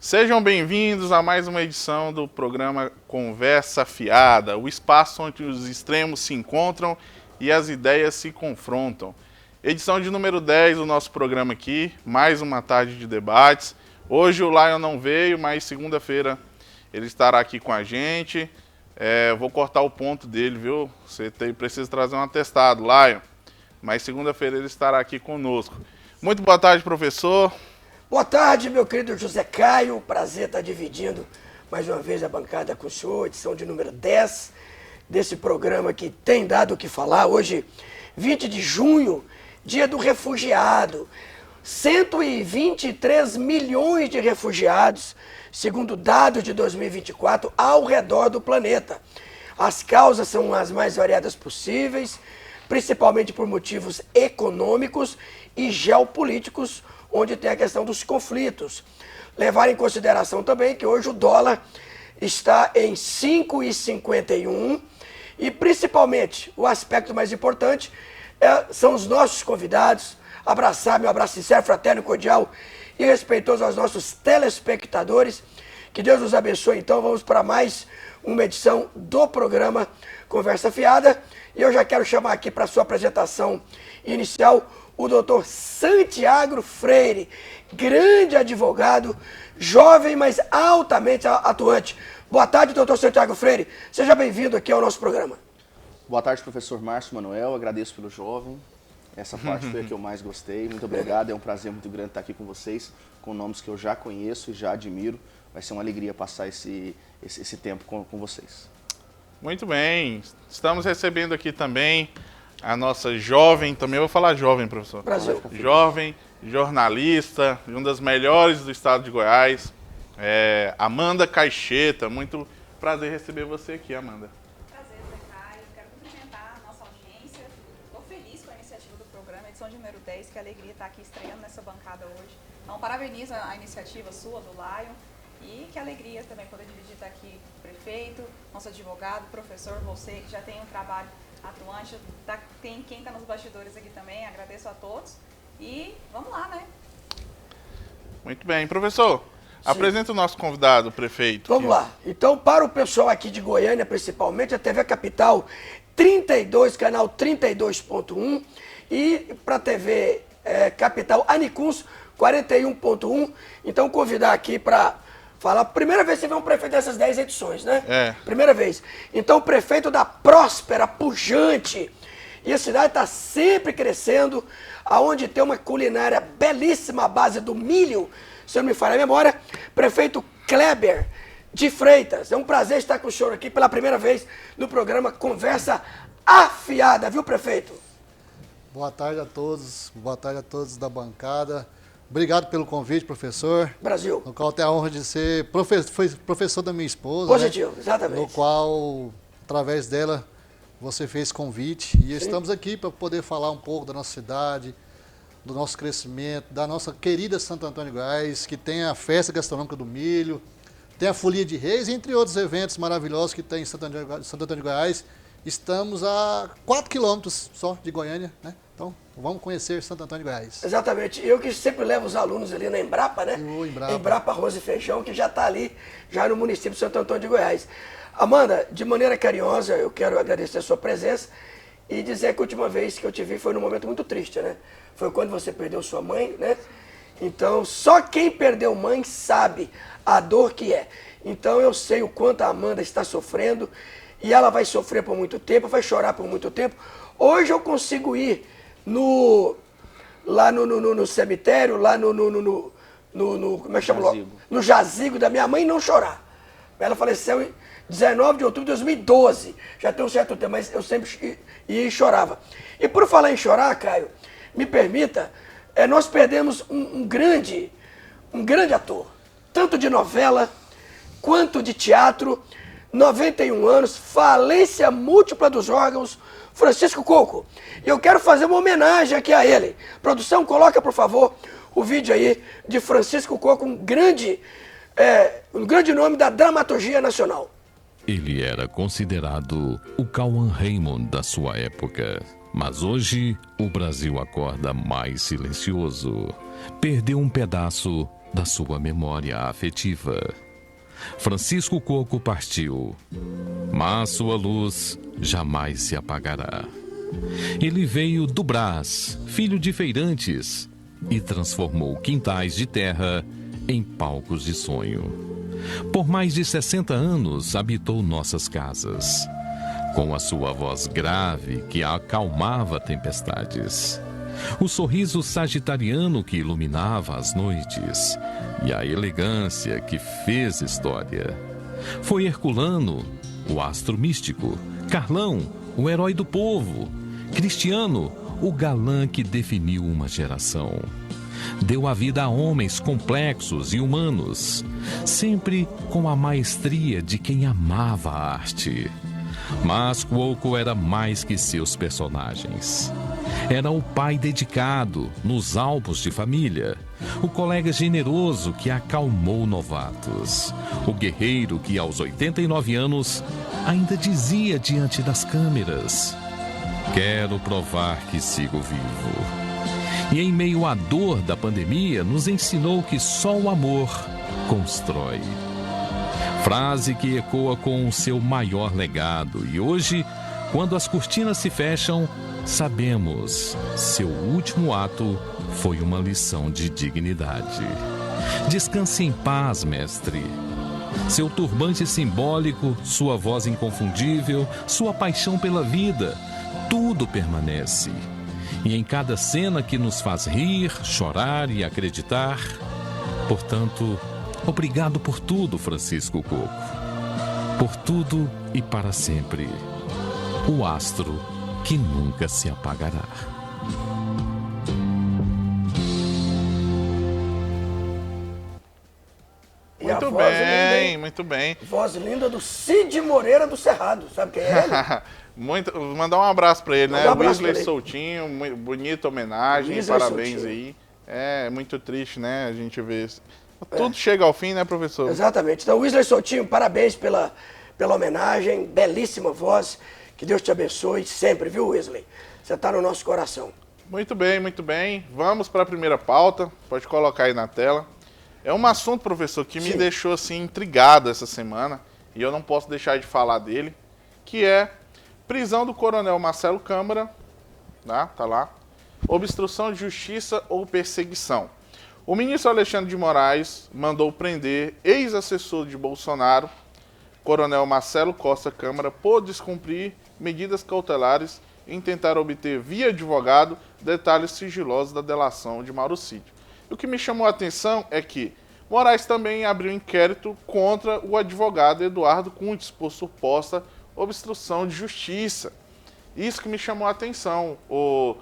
Sejam bem-vindos a mais uma edição do programa Conversa Fiada, o espaço onde os extremos se encontram e as ideias se confrontam. Edição de número 10 do nosso programa aqui, mais uma tarde de debates. Hoje o Lion não veio, mas segunda-feira ele estará aqui com a gente. Vou cortar o ponto dele, viu? Você precisa trazer um atestado, Lion. Mas segunda-feira ele estará aqui conosco. Muito boa tarde, professor. Boa tarde, meu querido José Caio. Prazer estar dividindo mais uma vez a bancada com o senhor, edição de número 10 desse programa que tem dado o que falar. Hoje, 20 de junho, dia do refugiado. 123 milhões de refugiados, segundo dados de 2024, ao redor do planeta. As causas são as mais variadas possíveis, principalmente por motivos econômicos e geopolíticos, onde tem a questão dos conflitos. Levar em consideração também que hoje o dólar está em 5,51 e principalmente o aspecto mais importante são os nossos convidados. Abraçar, meu abraço sincero, fraterno, cordial e respeitoso aos nossos telespectadores. Que Deus nos abençoe. Então vamos para mais uma edição do programa Conversa Fiada. E eu já quero chamar aqui para sua apresentação inicial o doutor Santiago Freire, grande advogado, jovem, mas altamente atuante. Boa tarde, doutor Santiago Freire. Seja bem-vindo aqui ao nosso programa. Boa tarde, professor Márcio Manuel. Agradeço pelo jovem. Essa parte foi a que eu mais gostei. Muito obrigado. É um prazer muito grande estar aqui com vocês, com nomes que eu já conheço e já admiro. Vai ser uma alegria passar esse tempo com vocês. Muito bem. Estamos recebendo aqui também a nossa jovem, também vou falar jovem, professor. Brasil. Jovem, jornalista, uma das melhores do estado de Goiás, Amanda Caixeta. Muito prazer receber você aqui, Amanda. Prazer, Zé Caio. Quero cumprimentar a nossa audiência. Estou feliz com a iniciativa do programa, edição de número 10, que alegria estar aqui estreando nessa bancada hoje. Então, parabenizo a iniciativa sua, do Lion, e que alegria também poder dividir estar aqui com o prefeito, nosso advogado, professor, você que já tem um trabalho atuante, tem quem está nos bastidores aqui também, agradeço a todos e vamos lá, né? Muito bem. Professor, apresenta o nosso convidado, o prefeito. Vamos lá. Então, para o pessoal aqui de Goiânia, principalmente, a TV Capital 32, canal 32.1 e para a TV Capital Anicuns 41.1. Então, convidar aqui para falar, primeira vez que você vê um prefeito dessas 10 edições, né? Primeira vez. Então, o prefeito da próspera, pujante, e a cidade está sempre crescendo, aonde tem uma culinária belíssima à base do milho, se eu não me falha a memória, prefeito Kleber de Freitas. É um prazer estar com o senhor aqui pela primeira vez no programa Conversa Afiada, viu, prefeito? Boa tarde a todos da bancada. Obrigado pelo convite, professor. Brasil. No qual tenho a honra de ser professor da minha esposa. Positivo, né? Exatamente. No qual, através dela, você fez convite. E estamos aqui para poder falar um pouco da nossa cidade, do nosso crescimento, da nossa querida Santo Antônio de Goiás, que tem a festa gastronômica do milho, tem a Folia de Reis, entre outros eventos maravilhosos que tem em Santo Antônio de Goiás. Estamos a 4 quilômetros só de Goiânia, né? Então, vamos conhecer Santo Antônio de Goiás. Exatamente. Eu que sempre levo os alunos ali na Embrapa, né? Embrapa Arroz e Feijão, que já está ali, já no município de Santo Antônio de Goiás. Amanda, de maneira carinhosa, eu quero agradecer a sua presença e dizer que a última vez que eu te vi foi num momento muito triste, né? Foi quando você perdeu sua mãe, né? Então, só quem perdeu mãe sabe a dor que é. Então, eu sei o quanto a Amanda está sofrendo e ela vai sofrer por muito tempo, vai chorar por muito tempo. Hoje eu consigo ir lá no cemitério, lá como é que chama? No jazigo da minha mãe, não chorar. Ela faleceu em 19 de outubro de 2012. Já tem um certo tempo, mas eu sempre ia e chorava. E por falar em chorar, Caio, me permita, nós perdemos um grande ator, tanto de novela quanto de teatro, 91 anos, falência múltipla dos órgãos, Francisco Coco. E eu quero fazer uma homenagem aqui a ele. Produção, coloca, por favor, o vídeo aí de Francisco Coco, um grande nome da dramaturgia nacional. Ele era considerado o Cauã Raymond da sua época. Mas hoje, o Brasil acorda mais silencioso. Perdeu um pedaço da sua memória afetiva. Francisco Coco partiu, mas sua luz jamais se apagará. Ele veio do Brás, filho de feirantes, e transformou quintais de terra em palcos de sonho. Por mais de 60 anos habitou nossas casas, com a sua voz grave que acalmava tempestades, o sorriso sagitariano que iluminava as noites e a elegância que fez história. Foi Herculano, o astro místico, Carlão, o herói do povo, Cristiano, o galã que definiu uma geração. Deu a vida a homens complexos e humanos, sempre com a maestria de quem amava a arte. Mas Cuoco era mais que seus personagens. Era o pai dedicado nos álbuns de família, o colega generoso que acalmou novatos, o guerreiro que aos 89 anos ainda dizia diante das câmeras: quero provar que sigo vivo. E em meio à dor da pandemia nos ensinou que só o amor constrói. Frase que ecoa com o seu maior legado. E hoje, quando as cortinas se fecham, sabemos, seu último ato foi uma lição de dignidade. Descanse em paz, mestre. Seu turbante simbólico, sua voz inconfundível, sua paixão pela vida, tudo permanece. E em cada cena que nos faz rir, chorar e acreditar. Portanto, obrigado por tudo, Francisco Coco. Por tudo e para sempre. O astro que nunca se apagará. E a Muito voz linda, bem, hein? muito bem. Voz linda do Cid Moreira do Cerrado. Sabe quem é ele? Mandar um abraço pra ele, né? Mandar um abraço Wesley pra ele. Soutinho, bonita homenagem, Wesley parabéns Soutinho. aí. É muito triste, né? A gente vê. Tudo chega ao fim, né, professor? Exatamente. Então, Wesley Soutinho, parabéns pela homenagem, belíssima voz. Que Deus te abençoe sempre, viu, Wesley? Você está no nosso coração. Muito bem, muito bem. Vamos para a primeira pauta. Pode colocar aí na tela. É um assunto, professor, que me Sim. deixou assim intrigado essa semana e eu não posso deixar de falar dele, que é prisão do coronel Marcelo Câmara, tá lá, obstrução de justiça ou perseguição. O ministro Alexandre de Moraes mandou prender ex-assessor de Bolsonaro, coronel Marcelo Costa Câmara, por descumprir medidas cautelares em tentar obter via advogado detalhes sigilosos da delação de Mauro Cid. O que me chamou a atenção é que Moraes também abriu inquérito contra o advogado Eduardo Cuntes por suposta obstrução de justiça. Isso que me chamou a atenção, o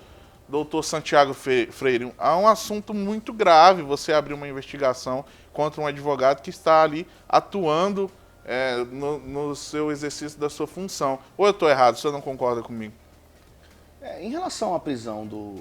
doutor Santiago Freire. Há um assunto muito grave você abrir uma investigação contra um advogado que está ali atuando no seu exercício da sua função. Ou eu estou errado, o senhor não concorda comigo? Em relação à prisão do...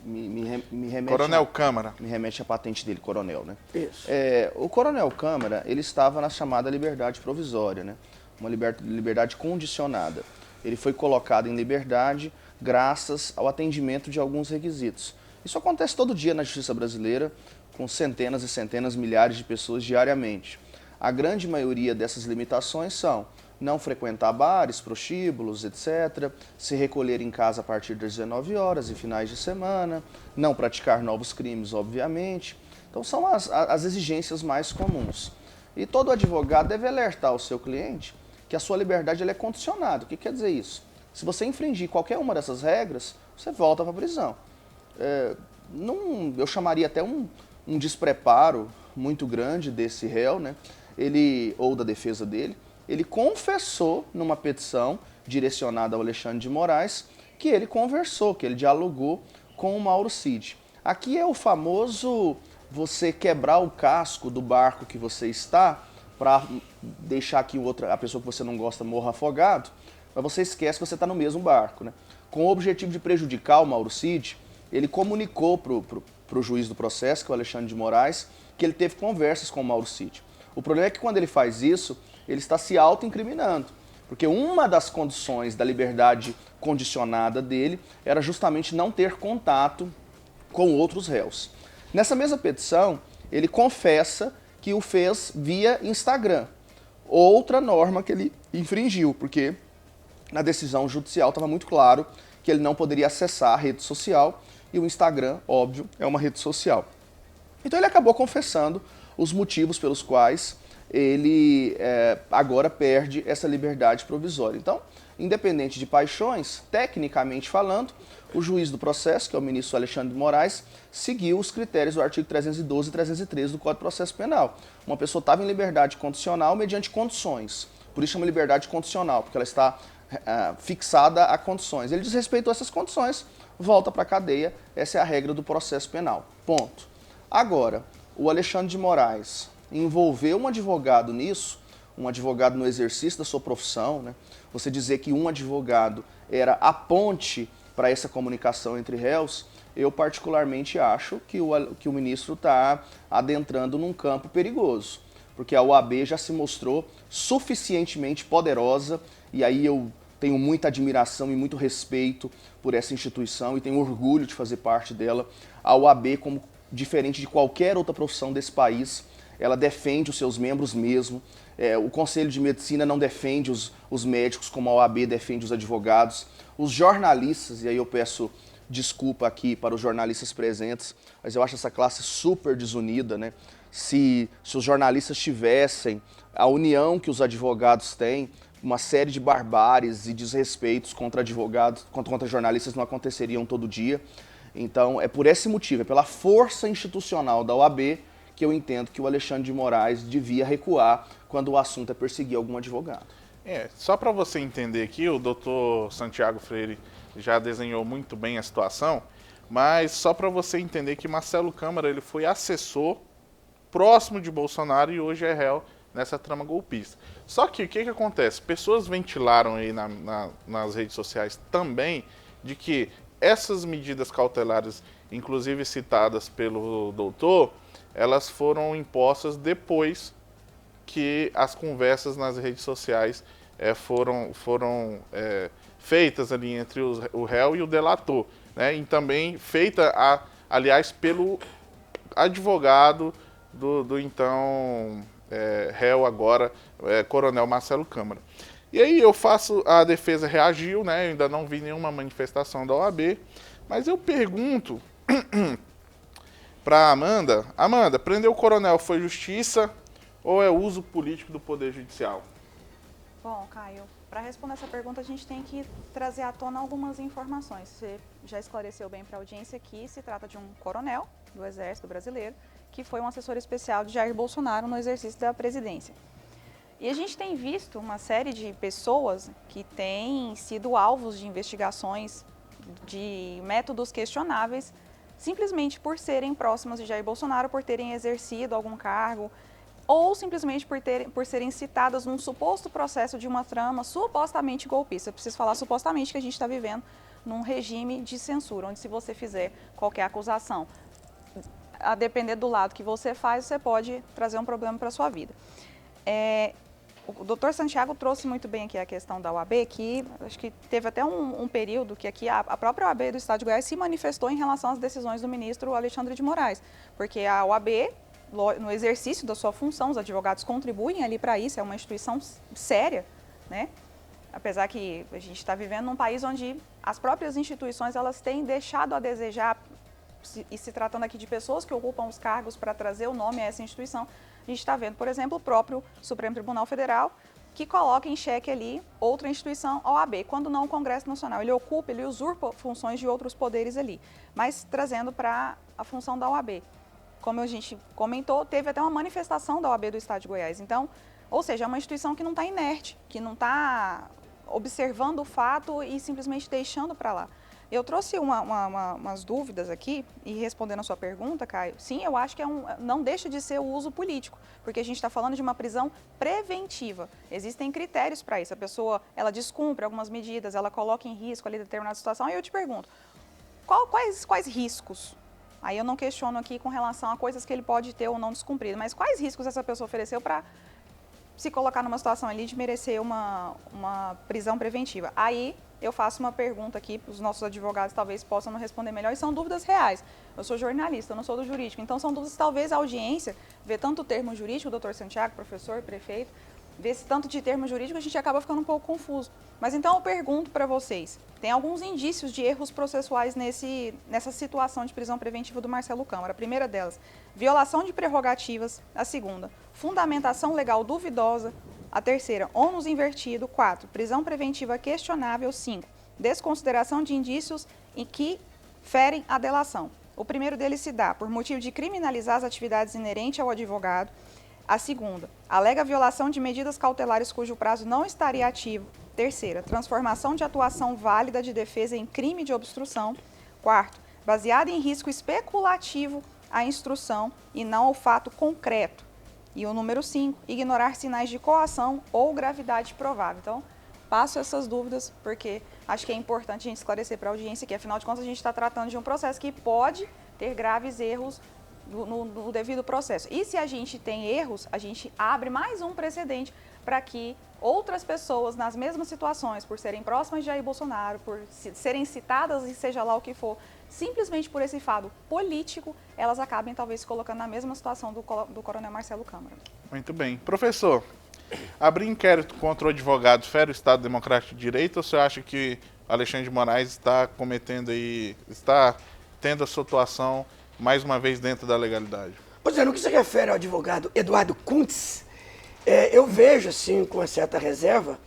me remete Coronel Câmara. Me remete à patente dele, coronel, né? Isso. O coronel Câmara, ele estava na chamada liberdade provisória, né? Uma liberdade condicionada. Ele foi colocado em liberdade graças ao atendimento de alguns requisitos. Isso acontece todo dia na justiça brasileira, com centenas e centenas, milhares de pessoas diariamente. A grande maioria dessas limitações são não frequentar bares, prostíbulos, etc., se recolher em casa a partir das 19 horas e finais de semana, não praticar novos crimes, obviamente. Então são as exigências mais comuns. E todo advogado deve alertar o seu cliente que a sua liberdade ela é condicionada. O que quer dizer isso? Se você infringir qualquer uma dessas regras, você volta para a prisão. Eu chamaria até um despreparo muito grande desse réu, né? Ou da defesa dele. Ele confessou numa petição direcionada ao Alexandre de Moraes que ele conversou, que ele dialogou com o Mauro Cid. Aqui é o famoso você quebrar o casco do barco que você está para deixar que a pessoa que você não gosta morra afogado, mas você esquece que você está no mesmo barco, né? Com o objetivo de prejudicar o Mauro Cid, ele comunicou para o juiz do processo, que é o Alexandre de Moraes, que ele teve conversas com o Mauro Cid. O problema é que quando ele faz isso, ele está se auto-incriminando, porque uma das condições da liberdade condicionada dele era justamente não ter contato com outros réus. Nessa mesma petição, ele confessa que o fez via Instagram. Outra norma que ele infringiu, porque na decisão judicial estava muito claro que ele não poderia acessar a rede social, e o Instagram, óbvio, é uma rede social. Então ele acabou confessando os motivos pelos quais ele agora perde essa liberdade provisória. Então, independente de paixões, tecnicamente falando, o juiz do processo, que é o ministro Alexandre de Moraes, seguiu os critérios do artigo 312 e 313 do Código de Processo Penal. Uma pessoa estava em liberdade condicional mediante condições. Por isso chama liberdade condicional, porque ela está fixada a condições. Ele desrespeitou essas condições, volta para a cadeia. Essa é a regra do processo penal. Ponto. Agora, o Alexandre de Moraes envolveu um advogado nisso, um advogado no exercício da sua profissão, né? Você dizer que um advogado era a ponte para essa comunicação entre réus, eu particularmente acho que o ministro está adentrando num campo perigoso, porque a OAB já se mostrou suficientemente poderosa, e aí eu tenho muita admiração e muito respeito por essa instituição e tenho orgulho de fazer parte dela. A OAB, como diferente de qualquer outra profissão desse país, ela defende os seus membros mesmo. O Conselho de Medicina não defende os médicos como a OAB defende os advogados. Os jornalistas, e aí eu peço desculpa aqui para os jornalistas presentes, mas eu acho essa classe super desunida, né? Se os jornalistas tivessem a união que os advogados têm, uma série de barbáries e desrespeitos contra advogados, contra jornalistas não aconteceriam todo dia. Então, é por esse motivo, é pela força institucional da OAB que eu entendo que o Alexandre de Moraes devia recuar quando o assunto é perseguir algum advogado. Só para você entender aqui, o doutor Santiago Freire já desenhou muito bem a situação, mas só para você entender que Marcelo Câmara ele foi assessor próximo de Bolsonaro e hoje é réu nessa trama golpista. Só que o que acontece? Pessoas ventilaram aí nas redes sociais também de que essas medidas cautelares, inclusive citadas pelo doutor, elas foram impostas depois que as conversas nas redes sociais foram feitas ali entre o réu e o delator, né? E também feita, aliás, pelo advogado do então réu agora, Coronel Marcelo Câmara. E aí a defesa reagiu, né? Eu ainda não vi nenhuma manifestação da OAB, mas eu pergunto para Amanda, prender o coronel foi justiça ou é uso político do Poder Judicial? Bom, Caio, para responder essa pergunta a gente tem que trazer à tona algumas informações. Você já esclareceu bem para a audiência que se trata de um coronel do Exército Brasileiro que foi um assessor especial de Jair Bolsonaro no exercício da presidência. E a gente tem visto uma série de pessoas que têm sido alvos de investigações de métodos questionáveis simplesmente por serem próximas de Jair Bolsonaro, por terem exercido algum cargo ou simplesmente por serem citadas num suposto processo de uma trama supostamente golpista. Eu preciso falar supostamente que a gente está vivendo num regime de censura, onde se você fizer qualquer acusação, a depender do lado que você faz, você pode trazer um problema para a sua vida. O doutor Santiago trouxe muito bem aqui a questão da OAB, que acho que teve até um período que aqui a própria OAB do Estado de Goiás se manifestou em relação às decisões do ministro Alexandre de Moraes, porque a OAB, no exercício da sua função, os advogados contribuem ali para isso, é uma instituição séria, né? Apesar que a gente está vivendo num país onde as próprias instituições elas têm deixado a desejar, e se tratando aqui de pessoas que ocupam os cargos para trazer o nome a essa instituição, a gente está vendo, por exemplo, o próprio Supremo Tribunal Federal, que coloca em xeque ali outra instituição, a OAB, quando não o Congresso Nacional. Ele usurpa funções de outros poderes ali, mas trazendo para a função da OAB. Como a gente comentou, teve até uma manifestação da OAB do Estado de Goiás. Então, ou seja, é uma instituição que não está inerte, que não está observando o fato e simplesmente deixando para lá. Eu trouxe umas dúvidas aqui, e respondendo a sua pergunta, Caio, sim, eu acho que não deixa de ser o uso político, porque a gente está falando de uma prisão preventiva. Existem critérios para isso. A pessoa, ela descumpre algumas medidas, ela coloca em risco ali determinada situação, e eu te pergunto, quais riscos? Aí eu não questiono aqui com relação a coisas que ele pode ter ou não descumprido, mas quais riscos essa pessoa ofereceu para se colocar numa situação ali de merecer uma prisão preventiva? Aí eu faço uma pergunta aqui, os nossos advogados talvez possam nos responder melhor, e são dúvidas reais. Eu sou jornalista, eu não sou do jurídico, então são dúvidas que talvez a audiência, vê tanto o termo jurídico, doutor Santiago, professor, prefeito, vê esse tanto de termo jurídico, a gente acaba ficando um pouco confuso. Mas então eu pergunto para vocês, tem alguns indícios de erros processuais nessa situação de prisão preventiva do Marcelo Câmara. A primeira delas, violação de prerrogativas. A segunda, fundamentação legal duvidosa. A terceira, ônus invertido. 4, prisão preventiva questionável. 5, desconsideração de indícios em que ferem a delação. O primeiro deles se dá por motivo de criminalizar as atividades inerentes ao advogado. A segunda, alega violação de medidas cautelares cujo prazo não estaria ativo. Terceira, transformação de atuação válida de defesa em crime de obstrução. Quarto, baseada em risco especulativo à instrução e não ao fato concreto. E o número 5, ignorar sinais de coação ou gravidade provável. Então, passo essas dúvidas porque acho que é importante a gente esclarecer para a audiência que, afinal de contas, a gente está tratando de um processo que pode ter graves erros no devido processo. E se a gente tem erros, a gente abre mais um precedente para que outras pessoas nas mesmas situações, por serem próximas de Jair Bolsonaro, por serem citadas e seja lá o que for, simplesmente por esse fato político, elas acabem talvez se colocando na mesma situação do coronel Marcelo Câmara. Muito bem. Professor, abrir inquérito contra o advogado fere o Estado Democrático de Direito ou você acha que Alexandre de Moraes está está tendo a sua atuação mais uma vez dentro da legalidade? Pois é, no que se refere ao advogado Eduardo Kuntz, eu vejo, assim, com uma certa reserva,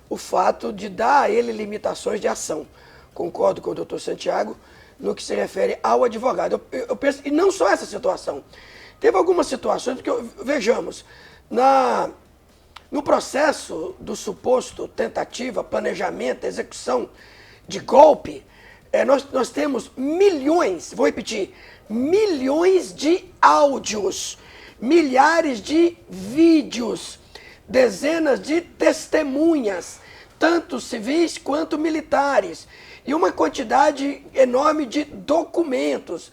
o fato de dar a ele limitações de ação. Concordo com o doutor Santiago no que se refere ao advogado. Eu penso, e não só essa situação. Teve algumas situações que, vejamos, no processo do suposto tentativa, planejamento, execução de golpe, nós temos milhões, vou repetir, milhões de áudios, milhares de vídeos, dezenas de testemunhas, tanto civis quanto militares, e uma quantidade enorme de documentos.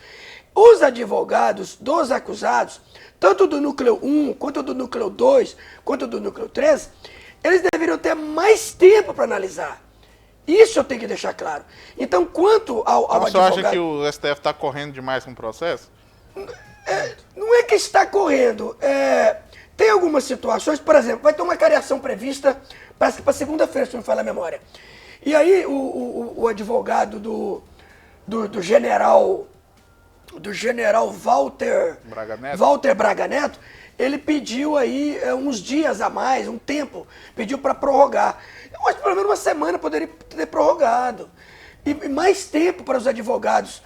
Os advogados dos acusados, tanto do núcleo 1, quanto do núcleo 2, quanto do núcleo 3, eles deveriam ter mais tempo para analisar. Isso eu tenho que deixar claro. Então, quanto ao advogado... Você acha que o STF está correndo demais com o processo? Não é que está correndo. Tem algumas situações, por exemplo, vai ter uma cariação prevista, parece que para segunda-feira, se não me falha a memória. E aí o advogado do general Walter Braga Neto, ele pediu aí uns dias a mais, um tempo, pediu para prorrogar. Eu acho que pelo menos uma semana poderia ter prorrogado. E mais tempo para os advogados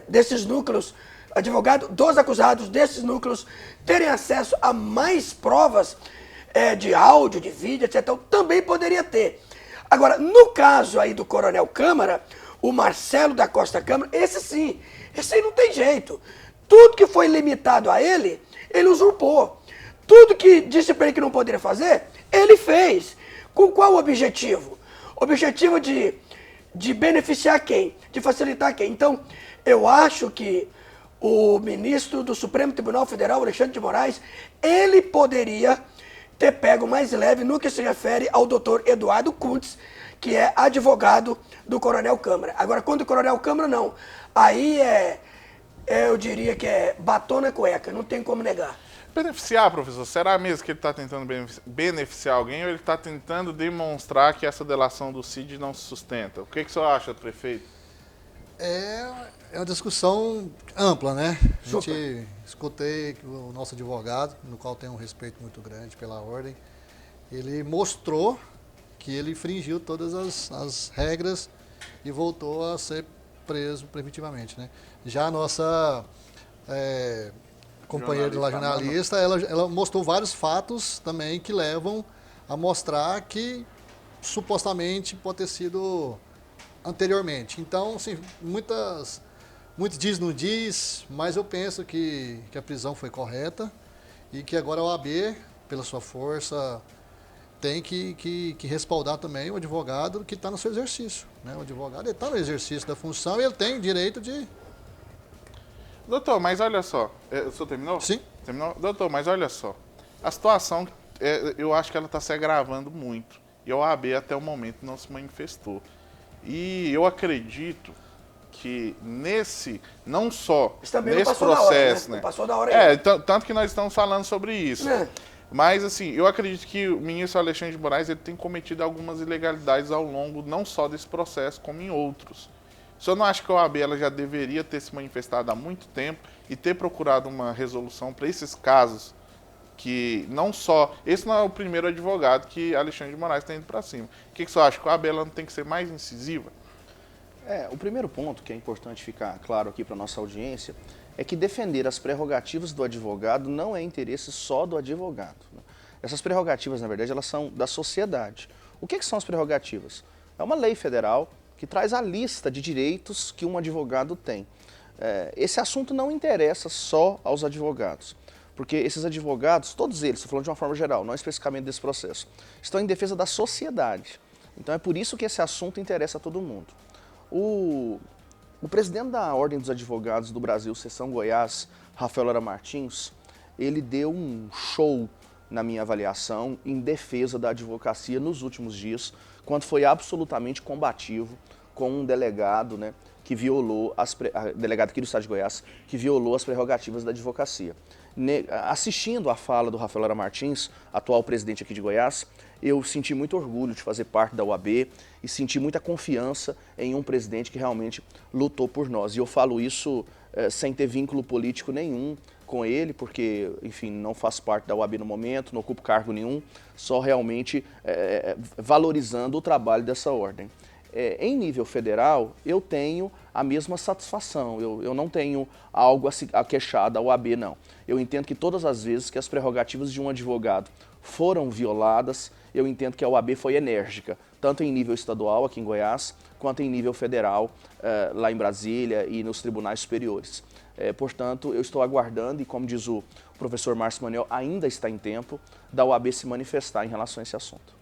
desses núcleos, advogado dos acusados desses núcleos, terem acesso a mais provas de áudio, de vídeo, etc. Então, também poderia ter. Agora, no caso aí do coronel Câmara, o Marcelo da Costa Câmara, esse aí não tem jeito. Tudo que foi limitado a ele, ele usurpou. Tudo que disse para ele que não poderia fazer, ele fez. Com qual objetivo? Objetivo de beneficiar quem? De facilitar quem? Então, eu acho que o ministro do Supremo Tribunal Federal, Alexandre de Moraes, ele poderia ter pego mais leve no que se refere ao doutor Eduardo Kuntz, que é advogado do coronel Câmara. Agora, quando o coronel Câmara, não. Aí eu diria que é batom na cueca, não tem como negar. Beneficiar, professor, será mesmo que ele está tentando beneficiar alguém ou ele está tentando demonstrar que essa delação do Cid não se sustenta? O que o senhor acha, prefeito? É uma discussão ampla, né? Escutei o nosso advogado, no qual tenho um respeito muito grande pela ordem, ele mostrou que ele infringiu todas as regras e voltou a ser preso preventivamente, né? Já a nossa companheira lá, jornalista, ela mostrou vários fatos também que levam a mostrar que supostamente pode ter sido anteriormente. Então, assim, muitos diz, não diz, mas eu penso que a prisão foi correta e que agora a OAB, pela sua força, tem que respaldar também o advogado que está no seu exercício, né? O advogado está no exercício da função e ele tem direito de... Doutor, mas olha só, o senhor terminou? Sim. Terminou? Doutor, mas olha só, a situação, eu acho que ela está se agravando muito. E a OAB até o momento não se manifestou. E eu acredito que não só Isso também nesse não passou processo, da hora, né? né? Não passou da hora ainda. Tanto que nós estamos falando sobre isso. É. Mas, assim, eu acredito que o ministro Alexandre de Moraes ele tem cometido algumas ilegalidades ao longo não só desse processo, como em outros. O senhor não acha que a OAB ela já deveria ter se manifestado há muito tempo e ter procurado uma resolução para esses casos que não só... Esse não é o primeiro advogado que Alexandre de Moraes está indo para cima. O que o senhor acha? Que a OAB ela não tem que ser mais incisiva? O primeiro ponto que é importante ficar claro aqui para a nossa audiência é que defender as prerrogativas do advogado não é interesse só do advogado, né? Essas prerrogativas, na verdade, elas são da sociedade. O que são as prerrogativas? É uma lei federal que traz a lista de direitos que um advogado tem. Esse assunto não interessa só aos advogados, porque esses advogados, todos eles, estou falando de uma forma geral, não especificamente desse processo, estão em defesa da sociedade. Então é por isso que esse assunto interessa a todo mundo. O presidente da Ordem dos Advogados do Brasil, Seção Goiás, Rafael Lara Martins, ele deu um show, na minha avaliação, em defesa da advocacia nos últimos dias, quando foi absolutamente combativo com um delegado, né, que violou, delegado aqui do estado de Goiás, que violou as prerrogativas da advocacia. Assistindo a fala do Rafael Lara Martins, atual presidente aqui de Goiás, eu senti muito orgulho de fazer parte da OAB e senti muita confiança em um presidente que realmente lutou por nós. E eu falo isso sem ter vínculo político nenhum com ele, porque, enfim, não faço parte da OAB no momento, não ocupo cargo nenhum, só realmente valorizando o trabalho dessa ordem. Em nível federal, eu tenho a mesma satisfação, eu não tenho algo a queixar da OAB, não. Eu entendo que todas as vezes que as prerrogativas de um advogado foram violadas, eu entendo que a OAB foi enérgica, tanto em nível estadual, aqui em Goiás, quanto em nível federal, lá em Brasília e nos tribunais superiores. Portanto, eu estou aguardando, e como diz o professor Márcio Manuel, ainda está em tempo da OAB se manifestar em relação a esse assunto.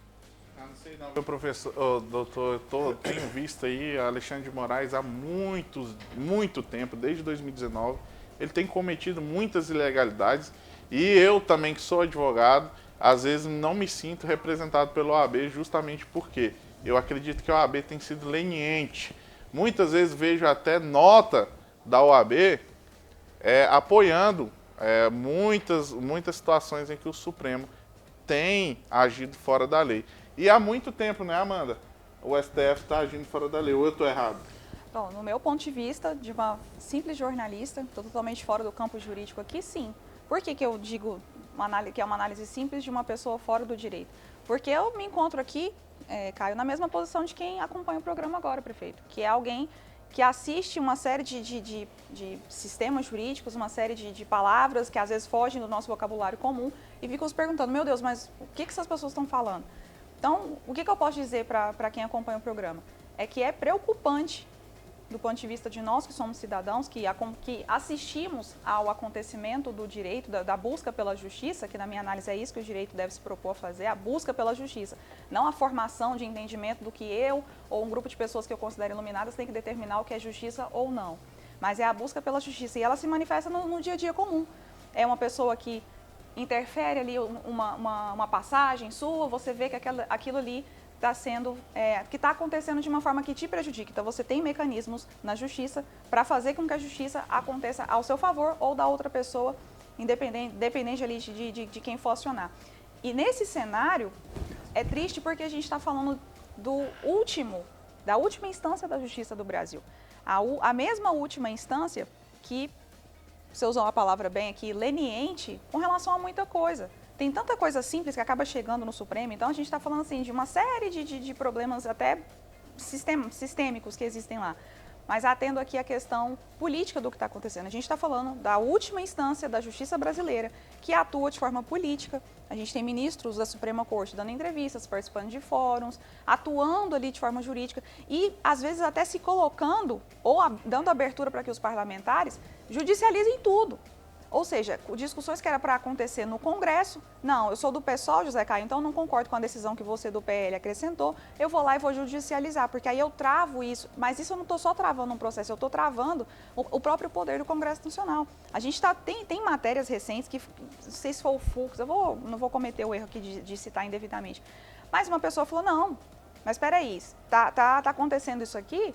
Não sei não, meu professor, doutor, tenho visto aí Alexandre de Moraes há muito tempo, desde 2019. Ele tem cometido muitas ilegalidades e eu também, que sou advogado, às vezes não me sinto representado pela OAB justamente porque eu acredito que a OAB tem sido leniente. Muitas vezes vejo até nota da OAB apoiando muitas situações em que o Supremo tem agido fora da lei. E há muito tempo, né, Amanda? O STF está agindo fora da lei, ou eu estou errado? Bom, no meu ponto de vista, de uma simples jornalista, totalmente fora do campo jurídico aqui, sim. Por que eu digo que é uma análise simples de uma pessoa fora do direito? Porque eu me encontro aqui, Caio, na mesma posição de quem acompanha o programa agora, prefeito, que é alguém que assiste uma série de sistemas jurídicos, uma série de palavras que às vezes fogem do nosso vocabulário comum e fica se perguntando, meu Deus, mas o que essas pessoas estão falando? Então, o que eu posso dizer para quem acompanha o programa? É que é preocupante, do ponto de vista de nós que somos cidadãos, que assistimos ao acontecimento do direito, da busca pela justiça, que na minha análise é isso que o direito deve se propor a fazer, a busca pela justiça, não a formação de entendimento do que eu ou um grupo de pessoas que eu considero iluminadas tem que determinar o que é justiça ou não, mas é a busca pela justiça e ela se manifesta no dia a dia comum. É uma pessoa que interfere ali uma passagem sua, você vê que aquilo ali que está acontecendo de uma forma que te prejudica. Então você tem mecanismos na justiça para fazer com que a justiça aconteça ao seu favor ou da outra pessoa, independente ali de quem for acionar. E nesse cenário, é triste porque a gente está falando da última instância da justiça do Brasil. A mesma última instância que, você usou uma palavra bem aqui, leniente, com relação a muita coisa. Tem tanta coisa simples que acaba chegando no Supremo, então a gente está falando assim, de uma série de problemas até sistêmicos que existem lá. Mas atendo aqui a questão política do que está acontecendo. A gente está falando da última instância da justiça brasileira, que atua de forma política. A gente tem ministros da Suprema Corte dando entrevistas, participando de fóruns, atuando ali de forma jurídica e, às vezes, até se colocando ou dando abertura para que os parlamentares judicializem tudo. Ou seja, discussões que era para acontecer no Congresso, não, eu sou do PSOL, José Caio, então não concordo com a decisão que você do PL acrescentou, eu vou lá e vou judicializar, porque aí eu travo isso, mas isso eu não estou só travando um processo, eu estou travando o próprio poder do Congresso Nacional. A gente tem matérias recentes que, não sei se foi o Fux, não vou cometer o erro aqui de citar indevidamente, mas uma pessoa falou, não, mas espera aí, tá acontecendo isso aqui,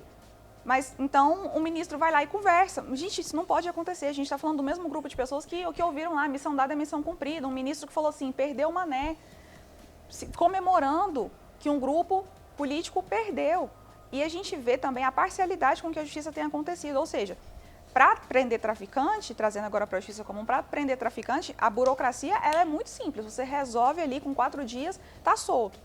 mas então o ministro vai lá e conversa. Gente, isso não pode acontecer. A gente está falando do mesmo grupo de pessoas que ouviram lá, missão dada é missão cumprida. Um ministro que falou assim, perdeu o Mané, comemorando que um grupo político perdeu. E a gente vê também a parcialidade com que a justiça tem acontecido. Ou seja, para prender traficante, trazendo agora para a justiça comum, para prender traficante, a burocracia ela é muito simples. Você resolve ali com 4 dias, está solto.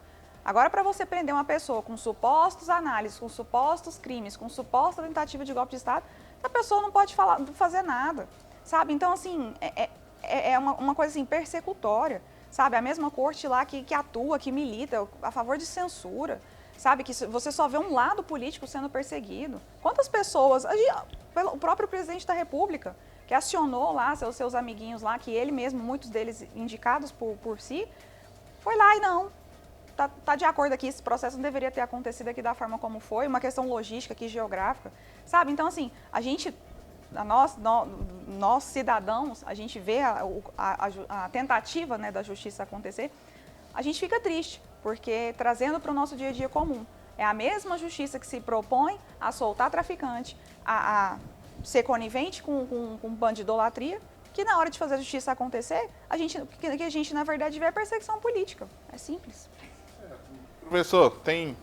Agora, para você prender uma pessoa com supostos análises, com supostos crimes, com suposta tentativa de golpe de Estado, a pessoa não pode fazer nada, sabe? Então, assim, é uma coisa assim, persecutória, sabe? A mesma corte lá que atua, que milita a favor de censura, sabe? Que você só vê um lado político sendo perseguido. Quantas pessoas, o próprio presidente da República, que acionou lá seus amiguinhos lá, que ele mesmo, muitos deles indicados por si, foi lá e não. Tá de acordo aqui, esse processo não deveria ter acontecido aqui da forma como foi, uma questão logística aqui, geográfica, sabe? Então, assim, nós cidadãos, a gente vê a tentativa, né, da justiça acontecer, a gente fica triste, porque trazendo para o nosso dia a dia comum, é a mesma justiça que se propõe a soltar traficante, a ser conivente com bandidolatria, que na hora de fazer a justiça acontecer, que a gente, na verdade, vê a perseguição política. É simples. Professor, tem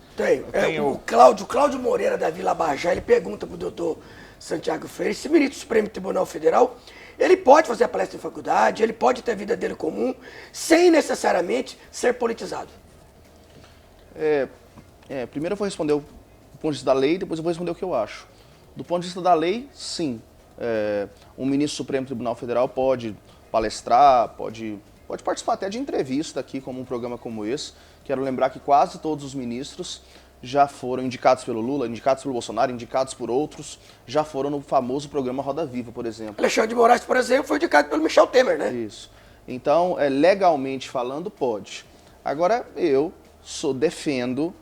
o Cláudio Moreira, da Vila Bajá, ele pergunta para o doutor Santiago Freire se o ministro do Supremo Tribunal Federal, ele pode fazer a palestra em faculdade, ele pode ter a vida dele comum, sem necessariamente ser politizado. Primeiro eu vou responder do ponto de vista da lei, depois eu vou responder o que eu acho. Do ponto de vista da lei, sim. Um ministro do Supremo Tribunal Federal pode palestrar, pode participar até de entrevista aqui, como um programa como esse. Quero lembrar que quase todos os ministros já foram indicados pelo Lula, indicados pelo Bolsonaro, indicados por outros, já foram no famoso programa Roda Viva, por exemplo. Alexandre de Moraes, por exemplo, foi indicado pelo Michel Temer, né? Isso. Então, legalmente falando, pode. Agora, eu defendo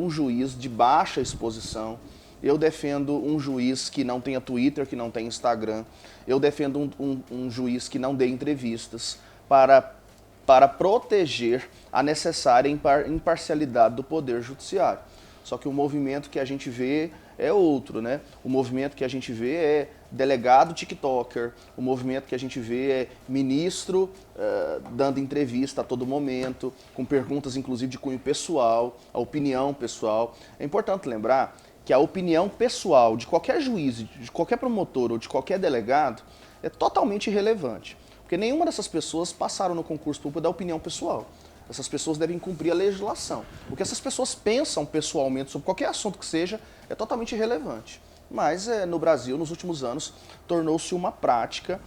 um juiz de baixa exposição, eu defendo um juiz que não tenha Twitter, que não tenha Instagram, eu defendo um juiz que não dê entrevistas para proteger a necessária imparcialidade do Poder Judiciário. Só que o movimento que a gente vê é outro, né? O movimento que a gente vê é delegado tiktoker, o movimento que a gente vê é ministro dando entrevista a todo momento, com perguntas inclusive de cunho pessoal, a opinião pessoal. É importante lembrar que a opinião pessoal de qualquer juiz, de qualquer promotor ou de qualquer delegado é totalmente irrelevante. Porque nenhuma dessas pessoas passaram no concurso público da opinião pessoal. Essas pessoas devem cumprir a legislação. O que essas pessoas pensam pessoalmente sobre qualquer assunto que seja é totalmente irrelevante. Mas no Brasil, nos últimos anos, tornou-se uma prática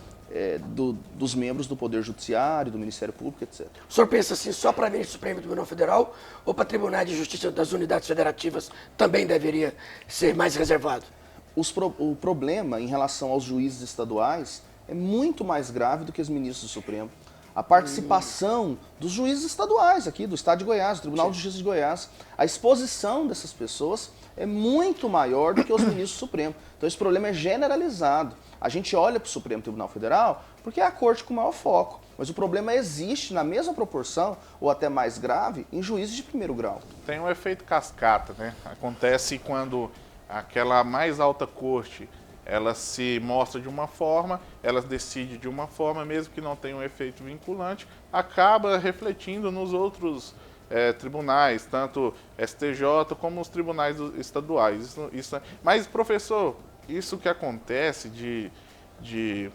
dos membros do Poder Judiciário, do Ministério Público, etc. O senhor pensa assim, só para ministro Supremo Tribunal Federal ou para Tribunais de Justiça das unidades federativas também deveria ser mais reservado? O problema em relação aos juízes estaduais é muito mais grave do que os ministros do Supremo. A participação dos juízes estaduais aqui, do Estado de Goiás, do Tribunal de Justiça de Goiás, a exposição dessas pessoas é muito maior do que os ministros do Supremo. Então esse problema é generalizado. A gente olha para o Supremo Tribunal Federal porque é a corte com maior foco, mas o problema existe na mesma proporção, ou até mais grave, em juízes de primeiro grau. Tem um efeito cascata, né? Acontece quando aquela mais alta corte ela se mostra de uma forma, ela decide de uma forma, mesmo que não tenha um efeito vinculante, acaba refletindo nos outros tribunais, tanto STJ como os tribunais estaduais. Mas, professor, isso que acontece de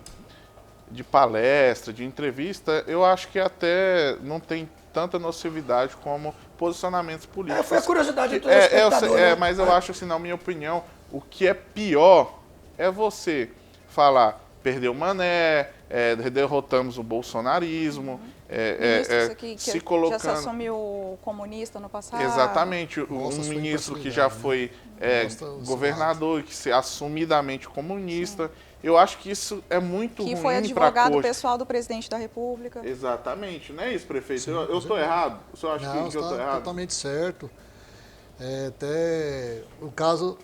palestra, de entrevista, eu acho que até não tem tanta nocividade como posicionamentos políticos. Foi a curiosidade do telespectador, né? Mas eu acho, assim, na minha opinião, o que é pior é você falar, perdeu o Mané, derrotamos o bolsonarismo, se colocando... Já se assumiu comunista no passado. Exatamente, um ministro que já foi governador, que se assumidamente comunista. Eu acho que isso é muito ruim Que para foi a advogado coxa. pessoal do presidente da República. Exatamente, não é isso, prefeito? Eu estou errado? O senhor acha Não, que eu estou está errado? totalmente certo. Até o caso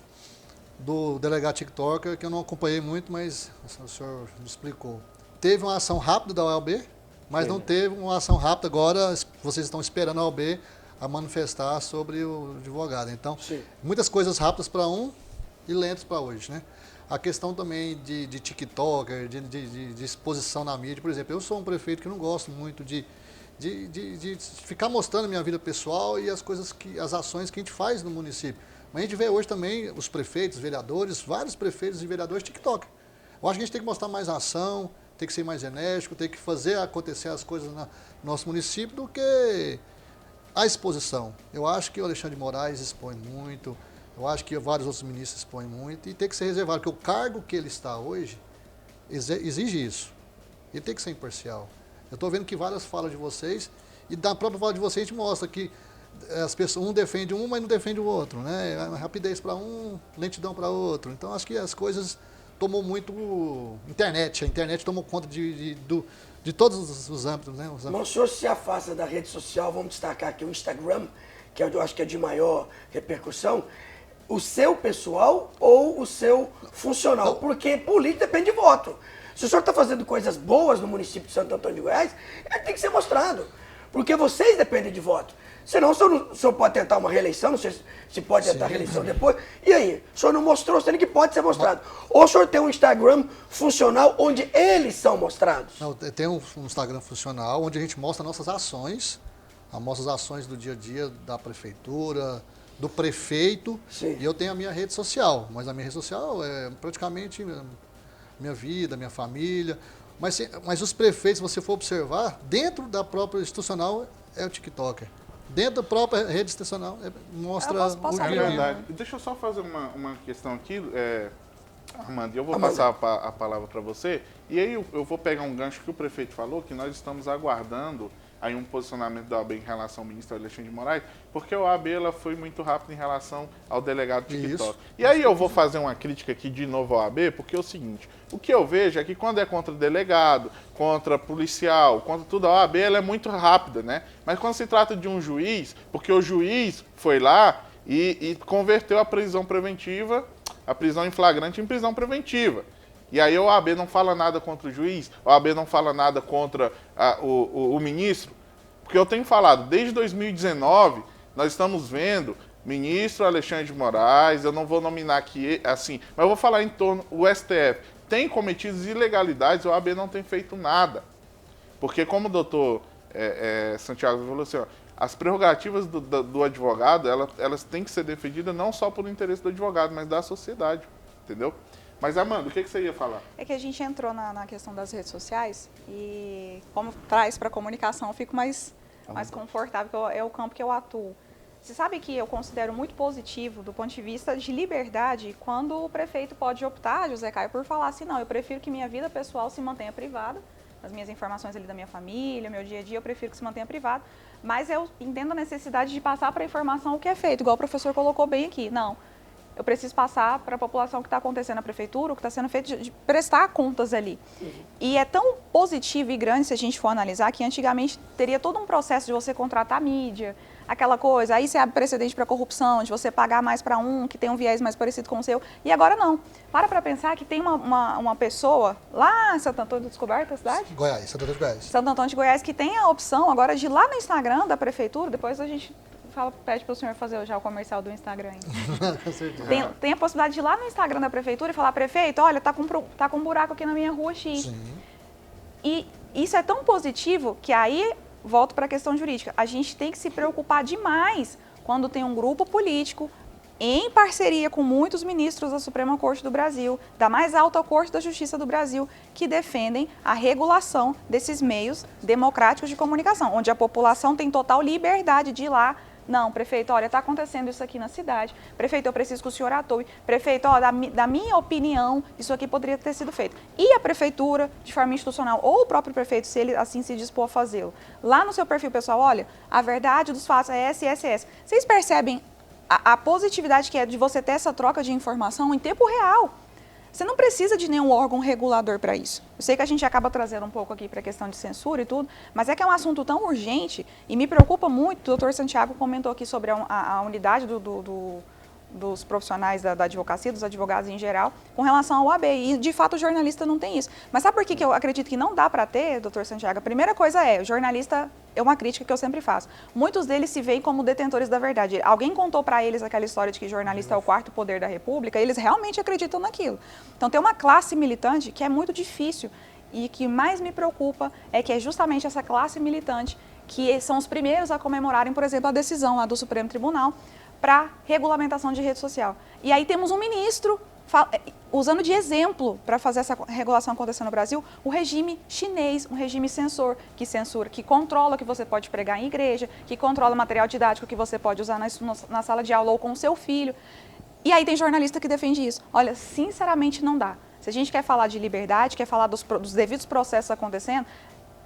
do delegado TikToker, que eu não acompanhei muito, mas o senhor me explicou. Teve uma ação rápida da OAB, mas não teve uma ação rápida. Agora vocês estão esperando a OAB a manifestar sobre o advogado. Então, muitas coisas rápidas para um e lentas para hoje, né? A questão também de TikToker, de exposição na mídia. Por exemplo, eu sou um prefeito que não gosto muito de ficar mostrando a minha vida pessoal e as ações que a gente faz no município. Mas a gente vê hoje também os prefeitos, vereadores, vários prefeitos e vereadores TikTok. Eu acho que a gente tem que mostrar mais ação, tem que ser mais enérgico, tem que fazer acontecer as coisas no nosso município do que a exposição. Eu acho que o Alexandre de Moraes expõe muito, eu acho que vários outros ministros expõem muito e tem que ser reservado, porque o cargo que ele está hoje exige isso. Ele tem que ser imparcial. Eu estou vendo que várias falas de vocês, e da própria fala de vocês, a gente mostra que as pessoas, um defende um, mas não defende o outro, né? Rapidez para um, lentidão para outro. Então, acho que as coisas tomou muito internet. A internet tomou conta de todos os âmbitos, né? Mas o senhor se afasta da rede social, vamos destacar aqui o Instagram, que eu acho que é de maior repercussão. O seu pessoal ou o seu funcional? Porque política depende de voto. Se o senhor está fazendo coisas boas no município de Santo Antônio de Goiás, ele tem que ser mostrado. Porque vocês dependem de voto. Senão o senhor pode tentar uma reeleição, não sei se pode tentar reeleição depois. E aí? O senhor não mostrou, sendo que pode ser mostrado. Ou o senhor tem um Instagram funcional onde eles são mostrados? Não, tem um Instagram funcional onde a gente mostra nossas ações do dia a dia da prefeitura, do prefeito. Sim. E eu tenho a minha rede social, mas a minha rede social é praticamente minha vida, minha família. Mas os prefeitos, se você for observar, dentro da própria institucional é o TikToker. Dentro da própria rede institucional mostra o dia a É dia. verdade. Deixa eu só fazer uma questão aqui, Armando, eu vou passar a palavra para você, e aí eu vou pegar um gancho que o prefeito falou, que nós estamos aguardando aí um posicionamento da OAB em relação ao ministro Alexandre de Moraes, porque a OAB ela foi muito rápida em relação ao delegado TikTok. Isso. E aí eu vou fazer uma crítica aqui de novo à OAB, porque é o seguinte, o que eu vejo é que quando é contra delegado, contra policial, contra tudo, a OAB ela é muito rápida, né? Mas quando se trata de um juiz, porque o juiz foi lá e converteu a prisão preventiva, a prisão em flagrante em prisão preventiva. E aí a OAB não fala nada contra o juiz, a OAB não fala nada contra o ministro, porque eu tenho falado, desde 2019, nós estamos vendo ministro Alexandre de Moraes, eu não vou nominar aqui assim, mas eu vou falar em torno, o STF tem cometido ilegalidades, a OAB não tem feito nada. Porque como o doutor Santiago falou assim, ó, as prerrogativas do advogado, elas têm que ser defendidas não só por interesse do advogado, mas da sociedade, entendeu? Mas, Amanda, o que você ia falar? É que a gente entrou na questão das redes sociais e como traz para a comunicação, eu fico mais confortável, porque é o campo que eu atuo. Você sabe que eu considero muito positivo do ponto de vista de liberdade quando o prefeito pode optar, José Caio, por falar assim, não, eu prefiro que minha vida pessoal se mantenha privada, as minhas informações ali da minha família, meu dia a dia, eu prefiro que se mantenha privado, mas eu entendo a necessidade de passar para a informação o que é feito, igual o professor colocou bem aqui. Não, eu preciso passar para a população o que está acontecendo na prefeitura, o que está sendo feito, de prestar contas ali. E é tão positivo e grande, se a gente for analisar, que antigamente teria todo um processo de você contratar mídia, aquela coisa, aí você abre precedente para corrupção, de você pagar mais para um que tem um viés mais parecido com o seu, e agora não. Para pensar que tem uma pessoa lá em Santo Antônio do Descoberto, a cidade? Goiás, Santo Antônio de Goiás. Santo Antônio de Goiás, que tem a opção agora de ir lá no Instagram da prefeitura, depois a gente pede para o senhor fazer já o comercial do Instagram. Com certeza. Tem a possibilidade de ir lá no Instagram da prefeitura e falar, prefeito, olha, tá com um buraco aqui na minha rua X. Sim. E isso é tão positivo que aí, volto para a questão jurídica, a gente tem que se preocupar demais quando tem um grupo político em parceria com muitos ministros da Suprema Corte do Brasil, da mais alta Corte da Justiça do Brasil, que defendem a regulação desses meios democráticos de comunicação, onde a população tem total liberdade de ir lá. Não, prefeito, olha, está acontecendo isso aqui na cidade. Prefeito, eu preciso que o senhor atue. Prefeito, ó, da minha opinião, isso aqui poderia ter sido feito. E a prefeitura, de forma institucional, ou o próprio prefeito, se ele assim se dispor a fazê-lo. Lá no seu perfil pessoal, olha, a verdade dos fatos é essa e essa e essa. Vocês percebem a positividade que é de você ter essa troca de informação em tempo real? Você não precisa de nenhum órgão regulador para isso. Eu sei que a gente acaba trazendo um pouco aqui para a questão de censura e tudo, mas é que é um assunto tão urgente e me preocupa muito. O doutor Santiago comentou aqui sobre a unidade dos profissionais da advocacia, dos advogados em geral, com relação ao AB. E, de fato, o jornalista não tem isso. Mas sabe por que eu acredito que não dá para ter, doutor Santiago? A primeira coisa o jornalista, é uma crítica que eu sempre faço. Muitos deles se veem como detentores da verdade. Alguém contou para eles aquela história de que jornalista é o quarto poder da República, e eles realmente acreditam naquilo. Então, tem uma classe militante que é muito difícil. E o que mais me preocupa é que é justamente essa classe militante que são os primeiros a comemorarem, por exemplo, a decisão lá do Supremo Tribunal para regulamentação de rede social. E aí temos um ministro usando de exemplo para fazer essa regulação acontecer no Brasil, o regime chinês, um regime censor, que censura, que controla o que você pode pregar em igreja, que controla o material didático que você pode usar na sala de aula ou com o seu filho. E aí tem jornalista que defende isso. Olha, sinceramente não dá. Se a gente quer falar de liberdade, quer falar dos devidos processos acontecendo,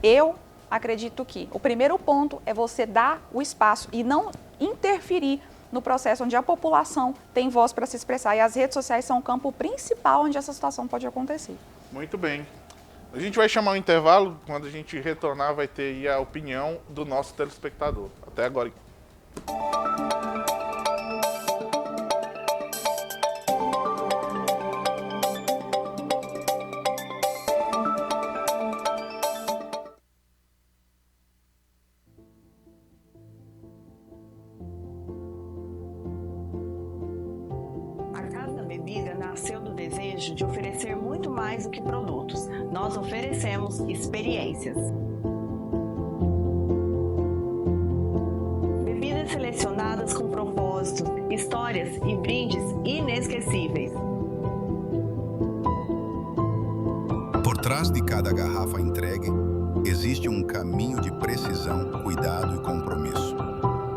eu acredito que o primeiro ponto é você dar o espaço e não interferir no processo onde a população tem voz para se expressar. E as redes sociais são o campo principal onde essa situação pode acontecer. Muito bem. A gente vai chamar um intervalo. Quando a gente retornar, vai ter aí a opinião do nosso telespectador. Até agora. Nasceu do desejo de oferecer muito mais do que produtos. Nós oferecemos experiências. Bebidas selecionadas com propósitos, histórias e brindes inesquecíveis. Por trás de cada garrafa entregue, existe um caminho de precisão, cuidado e compromisso.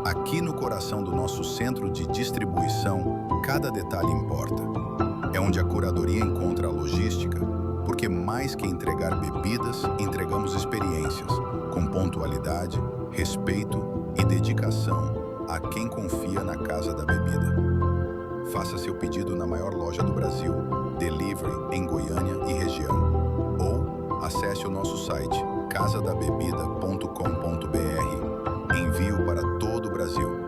Aqui no coração do nosso centro de distribuição, cada detalhe importa. É onde a curadoria encontra a logística, porque mais que entregar bebidas, entregamos experiências, com pontualidade, respeito e dedicação a quem confia na Casa da Bebida. Faça seu pedido na maior loja do Brasil, Delivery em Goiânia e região. Ou acesse o nosso site casadabebida.com.br. Envio para todo o Brasil.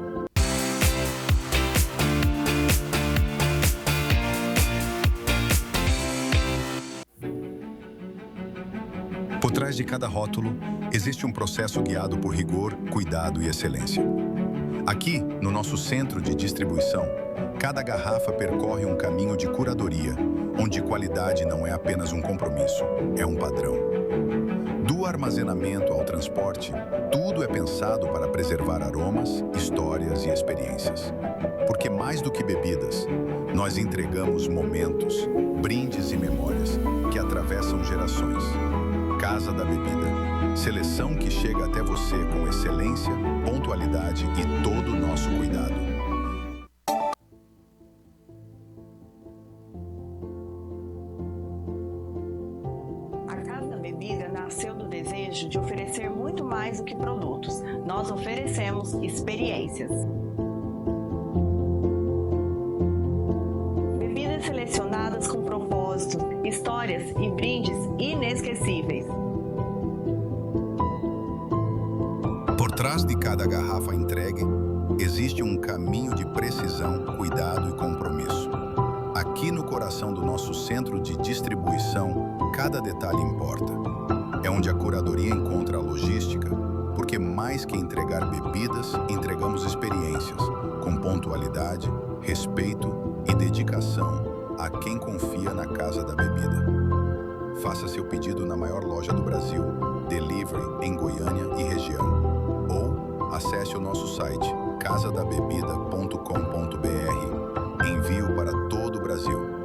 Por trás de cada rótulo, existe um processo guiado por rigor, cuidado e excelência. Aqui, no nosso centro de distribuição, cada garrafa percorre um caminho de curadoria, onde qualidade não é apenas um compromisso, é um padrão. Do armazenamento ao transporte, tudo é pensado para preservar aromas, histórias e experiências. Porque mais do que bebidas, nós entregamos momentos, brindes e memórias que atravessam gerações. Casa da Bebida. Seleção que chega até você com excelência, pontualidade e todo o nosso cuidado. A Casa da Bebida nasceu do desejo de oferecer muito mais do que produtos. Nós oferecemos experiências. Bebidas selecionadas com propósitos, histórias e brindes inesquecíveis. Por trás de cada garrafa entregue, existe um caminho de precisão, cuidado e compromisso. Aqui no coração do nosso centro de distribuição, cada detalhe importa. É onde a curadoria encontra a logística, porque mais que entregar bebidas, entregamos experiências, com pontualidade, respeito e dedicação a quem confia na Casa da Bebida. Faça seu pedido na maior loja do Brasil, Delivery em Goiânia e região. Ou acesse o nosso site casadabebida.com.br. Envio para todo o Brasil.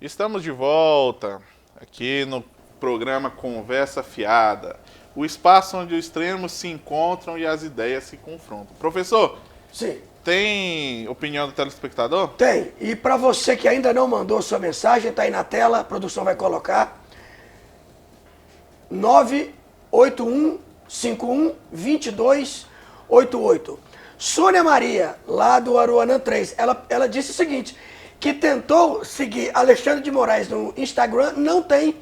Estamos de volta aqui no programa Conversa Fiada, o espaço onde os extremos se encontram e as ideias se confrontam. Professor, Sim. Tem opinião do telespectador? Tem. E para você que ainda não mandou sua mensagem, tá aí na tela, a produção vai colocar. 981512288. Sônia Maria, lá do Aruanã 3, ela disse o seguinte, que tentou seguir Alexandre de Moraes no Instagram, não tem,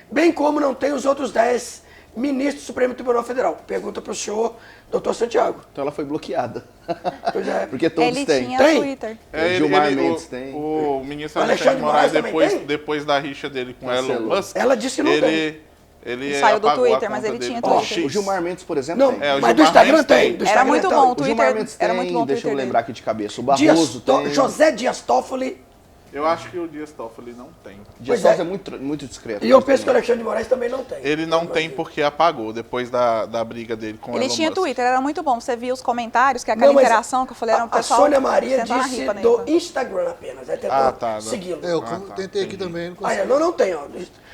bem como não tem os outros 10 ministros do Supremo Tribunal Federal. Pergunta para o senhor, doutor Santiago. Então ela foi bloqueada. Pois é. Porque todos Ele têm. tinha Tem? Twitter. Gilmar Mendes tem. O ministro O Alexandre de Moraes, também tem? depois da rixa dele com Cancelou. Elon Musk, Ela disse que não tem. ele Saiu do apagou a Twitter, mas conta ele dele tinha do Twitter. X. O Gilmar Mendes, por exemplo, Não, tem. é, o Mas do Gilmar Instagram Mendes tem. Do Era Instagram muito tem. bom o O Twitter. Gilmar Mendes Era tem, muito bom o deixa eu Twitter lembrar dele. aqui de cabeça. O Barroso tem. José Dias Toffoli. Eu acho que o Dias Toffoli não tem. Dias Pois é. Toffoli é muito discreto. E eu penso que o Alexandre de Moraes também não tem. Ele não tem porque apagou depois da briga dele com Ele Elon tinha Musk. Twitter, era muito bom. Você via os comentários, que aquela Não, mas interação que eu falei, era um a pessoal Sônia Maria sentando a disse ripa do nele. Instagram apenas. Ela tentou tá. segui-lo. Eu tá, tentei aqui entendi. também, não Ah, consegui. não tem, ó.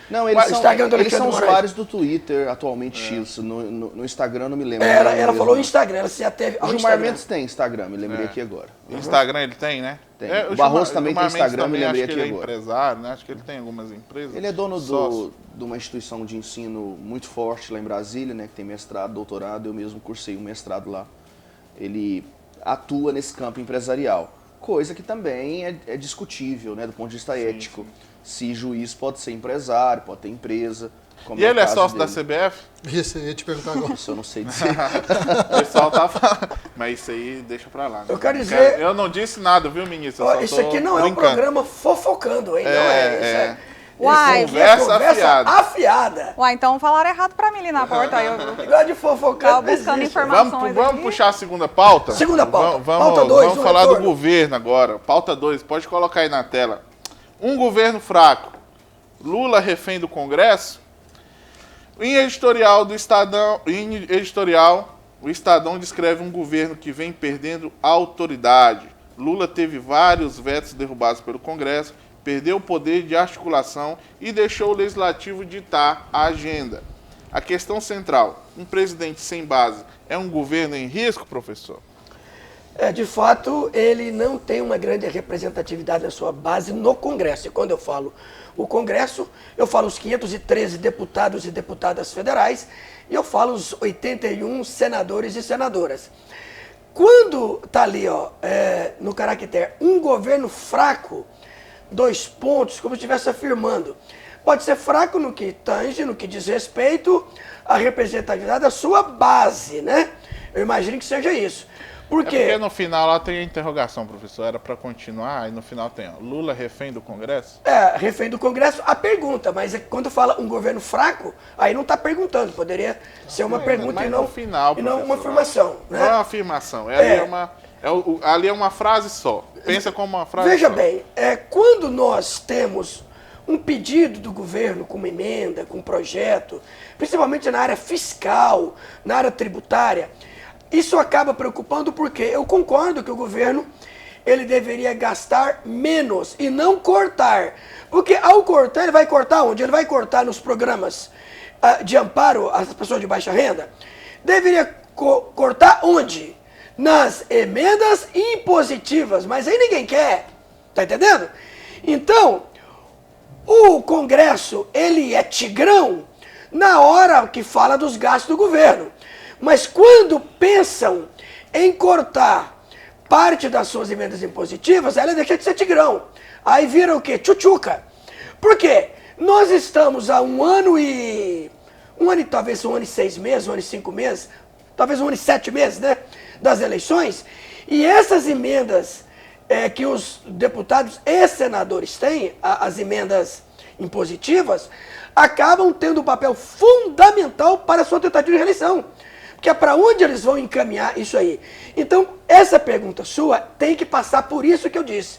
Não, eles são, Instagram do eles são Alexandre Moraes. usuários do Twitter atualmente X. No Instagram eu não me lembro. Ela mesmo. falou Instagram, ela se ateve O ao Gilmar Instagram. Mendes tem Instagram, me lembrei aqui agora. Instagram ele tem, né? Tem. É, O Barroso também tem Mendes Instagram, também me lembrei acho que aqui ele é agora. empresário, né? Acho que ele tem algumas empresas. Ele é dono Sócio. de uma instituição de ensino muito forte lá em Brasília, né, que tem mestrado, doutorado, eu mesmo cursei um mestrado lá. Ele atua nesse campo empresarial, coisa que também é discutível, né, do ponto de vista ético. Se juiz pode ser empresário, pode ter empresa. Como E ele o é caso sócio da dele. CBF? Isso, eu ia te perguntar agora. Isso eu não sei dizer. O pessoal tá falando. Mas isso aí deixa pra lá. Né? Eu quero dizer- Eu não disse nada, viu, ministro? Eu Ó, só isso tô aqui não é um brincando. programa fofocando, hein? Não é. Isso é. Uai, isso aqui é conversa afiada. afiada. Uai, então falaram errado pra mim ali na porta. Aí eu Negócio de fofocar. tava não buscando existe. informações Vamos aqui. puxar a segunda pauta? Segunda pauta. Vamos, Pauta dois, vamos um falar do retorno. governo agora. Pauta 2, pode colocar aí na tela. Um governo fraco. Lula refém do Congresso. Em editorial do Estadão, o Estadão descreve um governo que vem perdendo a autoridade. Lula teve vários vetos derrubados pelo Congresso, perdeu o poder de articulação e deixou o Legislativo ditar a agenda. A questão central, um presidente sem base é um governo em risco, professor? De fato, ele não tem uma grande representatividade na sua base no Congresso. E quando eu falo o Congresso, eu falo os 513 deputados e deputadas federais e eu falo os 81 senadores e senadoras. Quando está ali, ó, no caractere, um governo fraco, 2 pontos, como se estivesse afirmando, pode ser fraco no que tange, no que diz respeito à representatividade da sua base, né? Eu imagino que seja isso. Porque no final lá tem a interrogação, professor. Era para continuar, e no final tem, ó, Lula refém do Congresso? Refém do Congresso, a pergunta, mas quando fala um governo fraco, aí não está perguntando, poderia ser uma pergunta mas e não, no final, e não uma professor, afirmação. Não Né? é uma afirmação, ali é uma frase só. Pensa como uma frase Veja só. bem, quando nós temos um pedido do governo com uma emenda, com um projeto, principalmente na área fiscal, na área tributária, isso acaba preocupando porque eu concordo que o governo ele deveria gastar menos e não cortar. Porque ao cortar, ele vai cortar onde? Ele vai cortar nos programas de amparo às pessoas de baixa renda? Deveria cortar onde? Nas emendas impositivas, mas aí ninguém quer, tá entendendo? Então, o Congresso, ele é tigrão na hora que fala dos gastos do governo. Mas quando pensam em cortar parte das suas emendas impositivas, ela deixa de ser tigrão. Aí vira o quê? Tchutchuca. Por quê? Nós estamos há um ano e talvez 6 meses, 1 ano e 5 meses, talvez 1 ano e 7 meses, né? Das eleições. E essas emendas que os deputados e senadores têm, as emendas impositivas, acabam tendo um papel fundamental para a sua tentativa de reeleição. Que é para onde eles vão encaminhar isso aí. Então, essa pergunta sua tem que passar por isso que eu disse.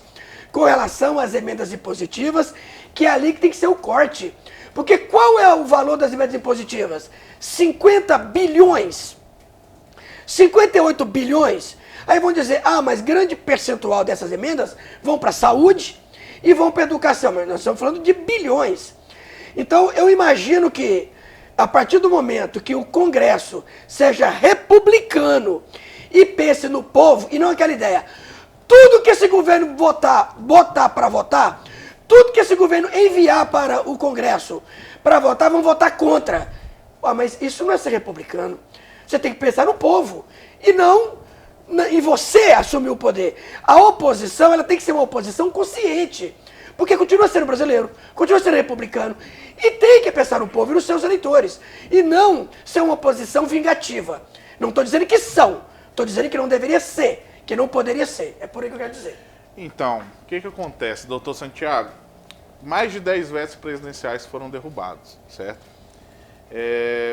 Com relação às emendas impositivas, que é ali que tem que ser o corte. Porque qual é o valor das emendas impositivas? 50 bilhões. 58 bilhões. Aí vão dizer, mas grande percentual dessas emendas vão para a saúde e vão para a educação. Mas nós estamos falando de bilhões. Então, eu imagino que a partir do momento que o Congresso seja republicano e pense no povo, e não aquela ideia, tudo que esse governo botar para votar, tudo que esse governo enviar para o Congresso para votar, vão votar contra. Mas isso não é ser republicano. Você tem que pensar no povo e não em você assumir o poder. A oposição, ela tem que ser uma oposição consciente, porque continua sendo brasileiro, continua sendo republicano, e tem que pensar no povo e nos seus eleitores, e não ser uma oposição vingativa. Não estou dizendo que são, estou dizendo que não deveria ser, que não poderia ser. É por aí que eu quero dizer. Então, o que acontece, doutor Santiago? Mais de 10 vetos presidenciais foram derrubados, certo?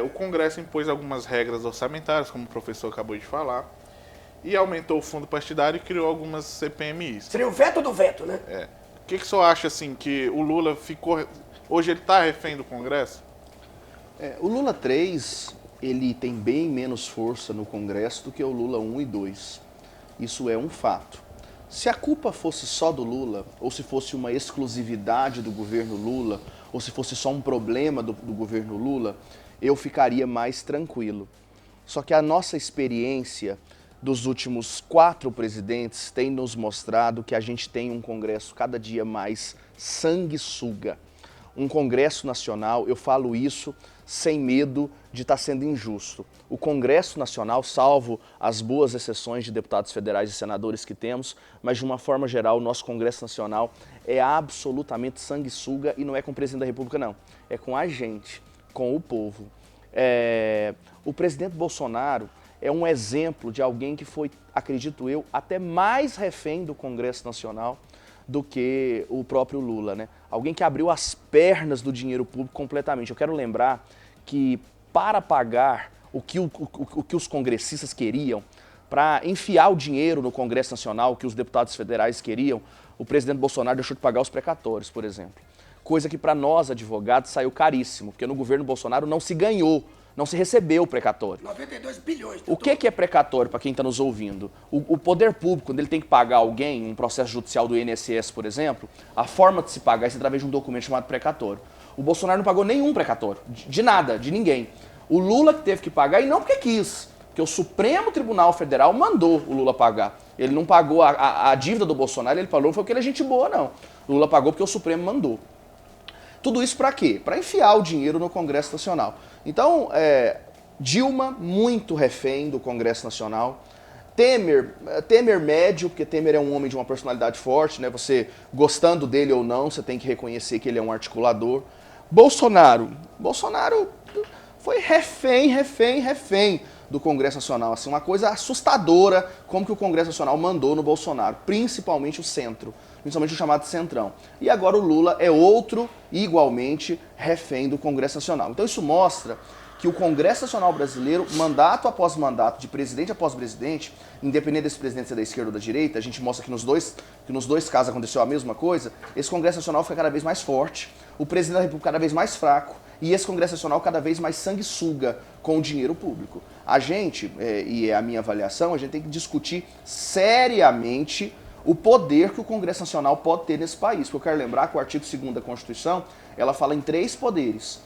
O Congresso impôs algumas regras orçamentárias, como o professor acabou de falar, e aumentou o fundo partidário e criou algumas CPMIs. Seria o veto do veto, né? O que o senhor acha, assim, que o Lula ficou... Hoje ele está refém do Congresso? O Lula 3, ele tem bem menos força no Congresso do que o Lula 1 e 2. Isso é um fato. Se a culpa fosse só do Lula, ou se fosse uma exclusividade do governo Lula, ou se fosse só um problema do governo Lula, eu ficaria mais tranquilo. Só que a nossa experiência dos últimos 4 presidentes tem nos mostrado que a gente tem um Congresso cada dia mais sanguessuga. Um Congresso Nacional, eu falo isso sem medo de estar sendo injusto. O Congresso Nacional, salvo as boas exceções de deputados federais e senadores que temos, mas de uma forma geral, o nosso Congresso Nacional é absolutamente sanguessuga e não é com o presidente da República, não. É com a gente, com o povo. O presidente Bolsonaro é um exemplo de alguém que foi, acredito eu, até mais refém do Congresso Nacional do que o próprio Lula, né? Alguém que abriu as pernas do dinheiro público completamente. Eu quero lembrar que para pagar o que os congressistas queriam, para enfiar o dinheiro no Congresso Nacional, o que os deputados federais queriam, o presidente Bolsonaro deixou de pagar os precatórios, por exemplo. Coisa que para nós, advogados, saiu caríssimo, porque no governo Bolsonaro não se ganhou, não se recebeu o precatório. 92 bilhões. O que é precatório, para quem está nos ouvindo? O poder público, quando ele tem que pagar alguém, um processo judicial do INSS, por exemplo, a forma de se pagar é através de um documento chamado precatório. O Bolsonaro não pagou nenhum precatório, de nada, de ninguém. O Lula que teve que pagar, e não porque quis, porque o Supremo Tribunal Federal mandou o Lula pagar. Ele não pagou a dívida do Bolsonaro, ele falou, não foi porque ele é gente boa, não. O Lula pagou porque o Supremo mandou. Tudo isso para quê? Para enfiar o dinheiro no Congresso Nacional. Então, Dilma, muito refém do Congresso Nacional. Temer médio, porque Temer é um homem de uma personalidade forte, né? Você, gostando dele ou não, você tem que reconhecer que ele é um articulador. Bolsonaro foi refém do Congresso Nacional. Assim, uma coisa assustadora como que o Congresso Nacional mandou no Bolsonaro, principalmente o centro, principalmente o chamado centrão. E agora o Lula é outro, igualmente, refém do Congresso Nacional. Então isso mostra que o Congresso Nacional brasileiro, mandato após mandato, de presidente após presidente, independente desse presidente ser da esquerda ou da direita, a gente mostra que nos dois casos aconteceu a mesma coisa, esse Congresso Nacional fica cada vez mais forte, o presidente da República cada vez mais fraco, e esse Congresso Nacional cada vez mais sanguessuga com o dinheiro público. A gente, e é a minha avaliação, a gente tem que discutir seriamente o poder que o Congresso Nacional pode ter nesse país. Porque eu quero lembrar que o artigo 2º da Constituição, ela fala em 3 poderes,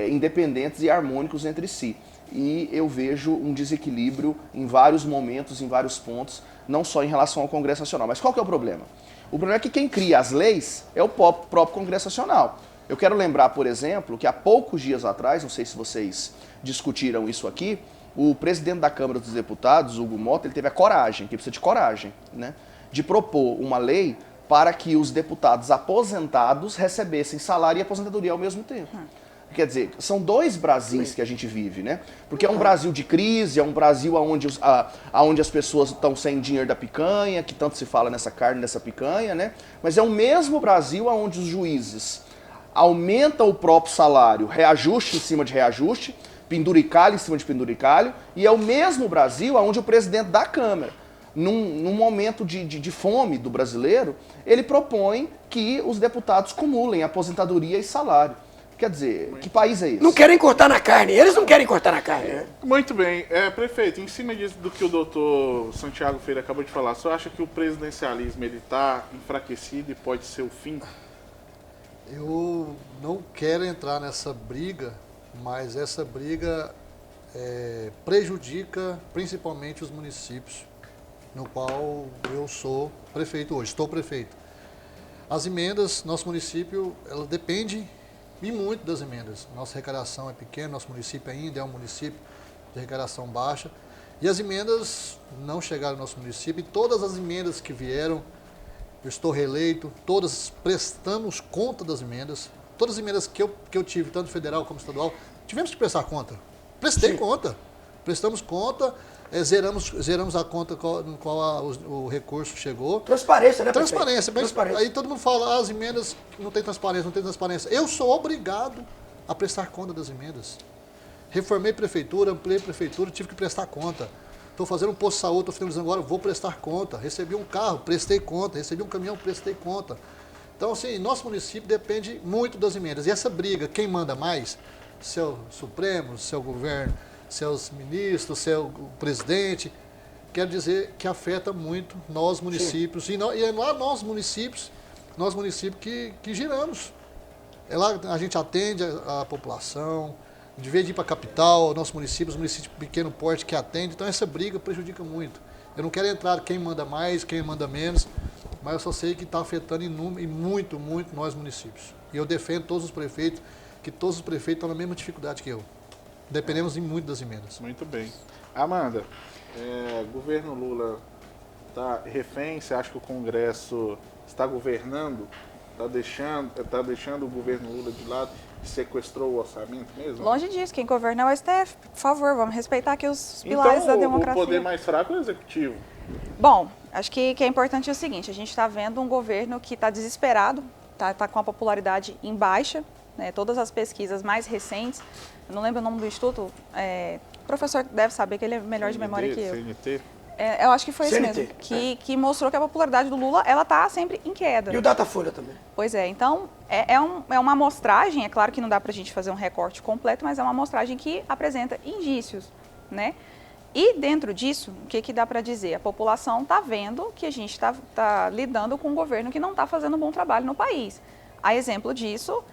independentes e harmônicos entre si. E eu vejo um desequilíbrio em vários momentos, em vários pontos, não só em relação ao Congresso Nacional. Mas qual que é o problema? O problema é que quem cria as leis é o próprio Congresso Nacional. Eu quero lembrar, por exemplo, que há poucos dias atrás, não sei se vocês discutiram isso aqui, o presidente da Câmara dos Deputados, Hugo Mota, ele teve a coragem, que precisa de coragem, né, de propor uma lei para que os deputados aposentados recebessem salário e aposentadoria ao mesmo tempo. Quer dizer, são 2 Brasis que a gente vive, né? Porque é um Brasil de crise, é um Brasil onde as pessoas estão sem dinheiro da picanha, que tanto se fala nessa carne, nessa picanha, né? Mas é o mesmo Brasil onde os juízes aumentam o próprio salário, reajuste em cima de reajuste, penduricalho em cima de penduricalho, e é o mesmo Brasil onde o presidente da Câmara, num momento de fome do brasileiro, ele propõe que os deputados cumulem aposentadoria e salário. Quer dizer, que país é esse? Não querem cortar na carne, eles não querem cortar na carne, né? Muito bem. Prefeito, em cima do que o doutor Santiago Feira acabou de falar, você acha que o presidencialismo está enfraquecido e pode ser o fim? Eu não quero entrar nessa briga, mas essa briga prejudica principalmente os municípios no qual eu sou prefeito hoje, estou prefeito. As emendas, nosso município, ela depende e muito das emendas. Nossa arrecadação é pequena, nosso município ainda é um município de arrecadação baixa. E as emendas não chegaram ao nosso município. E todas as emendas que vieram, eu estou reeleito, todas prestamos conta das emendas. Todas as emendas que eu tive, tanto federal como estadual, tivemos que prestar conta. Prestei conta. Prestamos conta, zeramos a conta no qual o recurso chegou. Transparência, né, Transparência. Transparência. Aí todo mundo fala, as emendas não tem transparência, não tem transparência. Eu sou obrigado a prestar conta das emendas. Reformei prefeitura, ampliei prefeitura, tive que prestar conta. Estou fazendo um posto de saúde, estou finalizando agora, vou prestar conta. Recebi um carro, prestei conta. Recebi um caminhão, prestei conta. Então, assim, nosso município depende muito das emendas. E essa briga, quem manda mais? Seu Supremo, seu governo, seus ministros, seu presidente, quer dizer que afeta muito nós municípios. E é lá nós municípios que giramos. É lá a gente atende a população, de vez de ir para a capital, nosso município, os municípios de pequeno porte que atende, então essa briga prejudica muito. Eu não quero entrar quem manda mais, quem manda menos, mas eu só sei que está afetando e muito nós municípios. E eu defendo todos os prefeitos, que todos os prefeitos estão na mesma dificuldade que eu. Dependemos muito das emendas. Muito bem. Amanda, governo Lula está refém? Você acha que o Congresso está governando? Está deixando o governo Lula de lado? Sequestrou o orçamento mesmo? Longe disso, quem governa é o STF. Por favor, vamos respeitar aqui os pilares da democracia. Então o poder mais fraco é o executivo. Bom, acho que é importante o seguinte, a gente está vendo um governo que está desesperado, está com a popularidade em baixa, né, todas as pesquisas mais recentes, eu não lembro o nome do instituto, o professor deve saber que ele é melhor de memória que eu. CNT? Eu acho que foi CNT, isso mesmo, que mostrou que a popularidade do Lula, ela está sempre em queda. E o Datafolha também. Pois é, então é uma amostragem, é claro que não dá para a gente fazer um recorte completo, mas é uma amostragem que apresenta indícios, né? E dentro disso, o que dá para dizer? A população está vendo que a gente está lidando com um governo que não está fazendo um bom trabalho no país. A exemplo disso,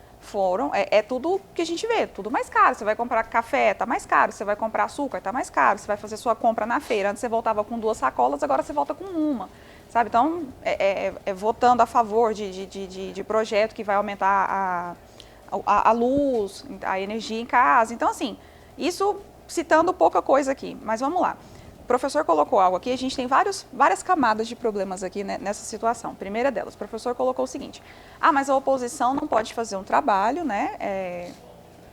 tudo que a gente vê, tudo mais caro. Você vai comprar café, está mais caro. Você vai comprar açúcar, está mais caro. Você vai fazer sua compra na feira. Antes você voltava com 2 sacolas, agora você volta com uma. Sabe? Então, votando a favor de projeto que vai aumentar a luz, a energia em casa. Então, assim, isso citando pouca coisa aqui, mas vamos lá. O professor colocou algo aqui, a gente tem várias camadas de problemas aqui, né, nessa situação. Primeira delas, o professor colocou o seguinte, mas a oposição não pode fazer um trabalho, né,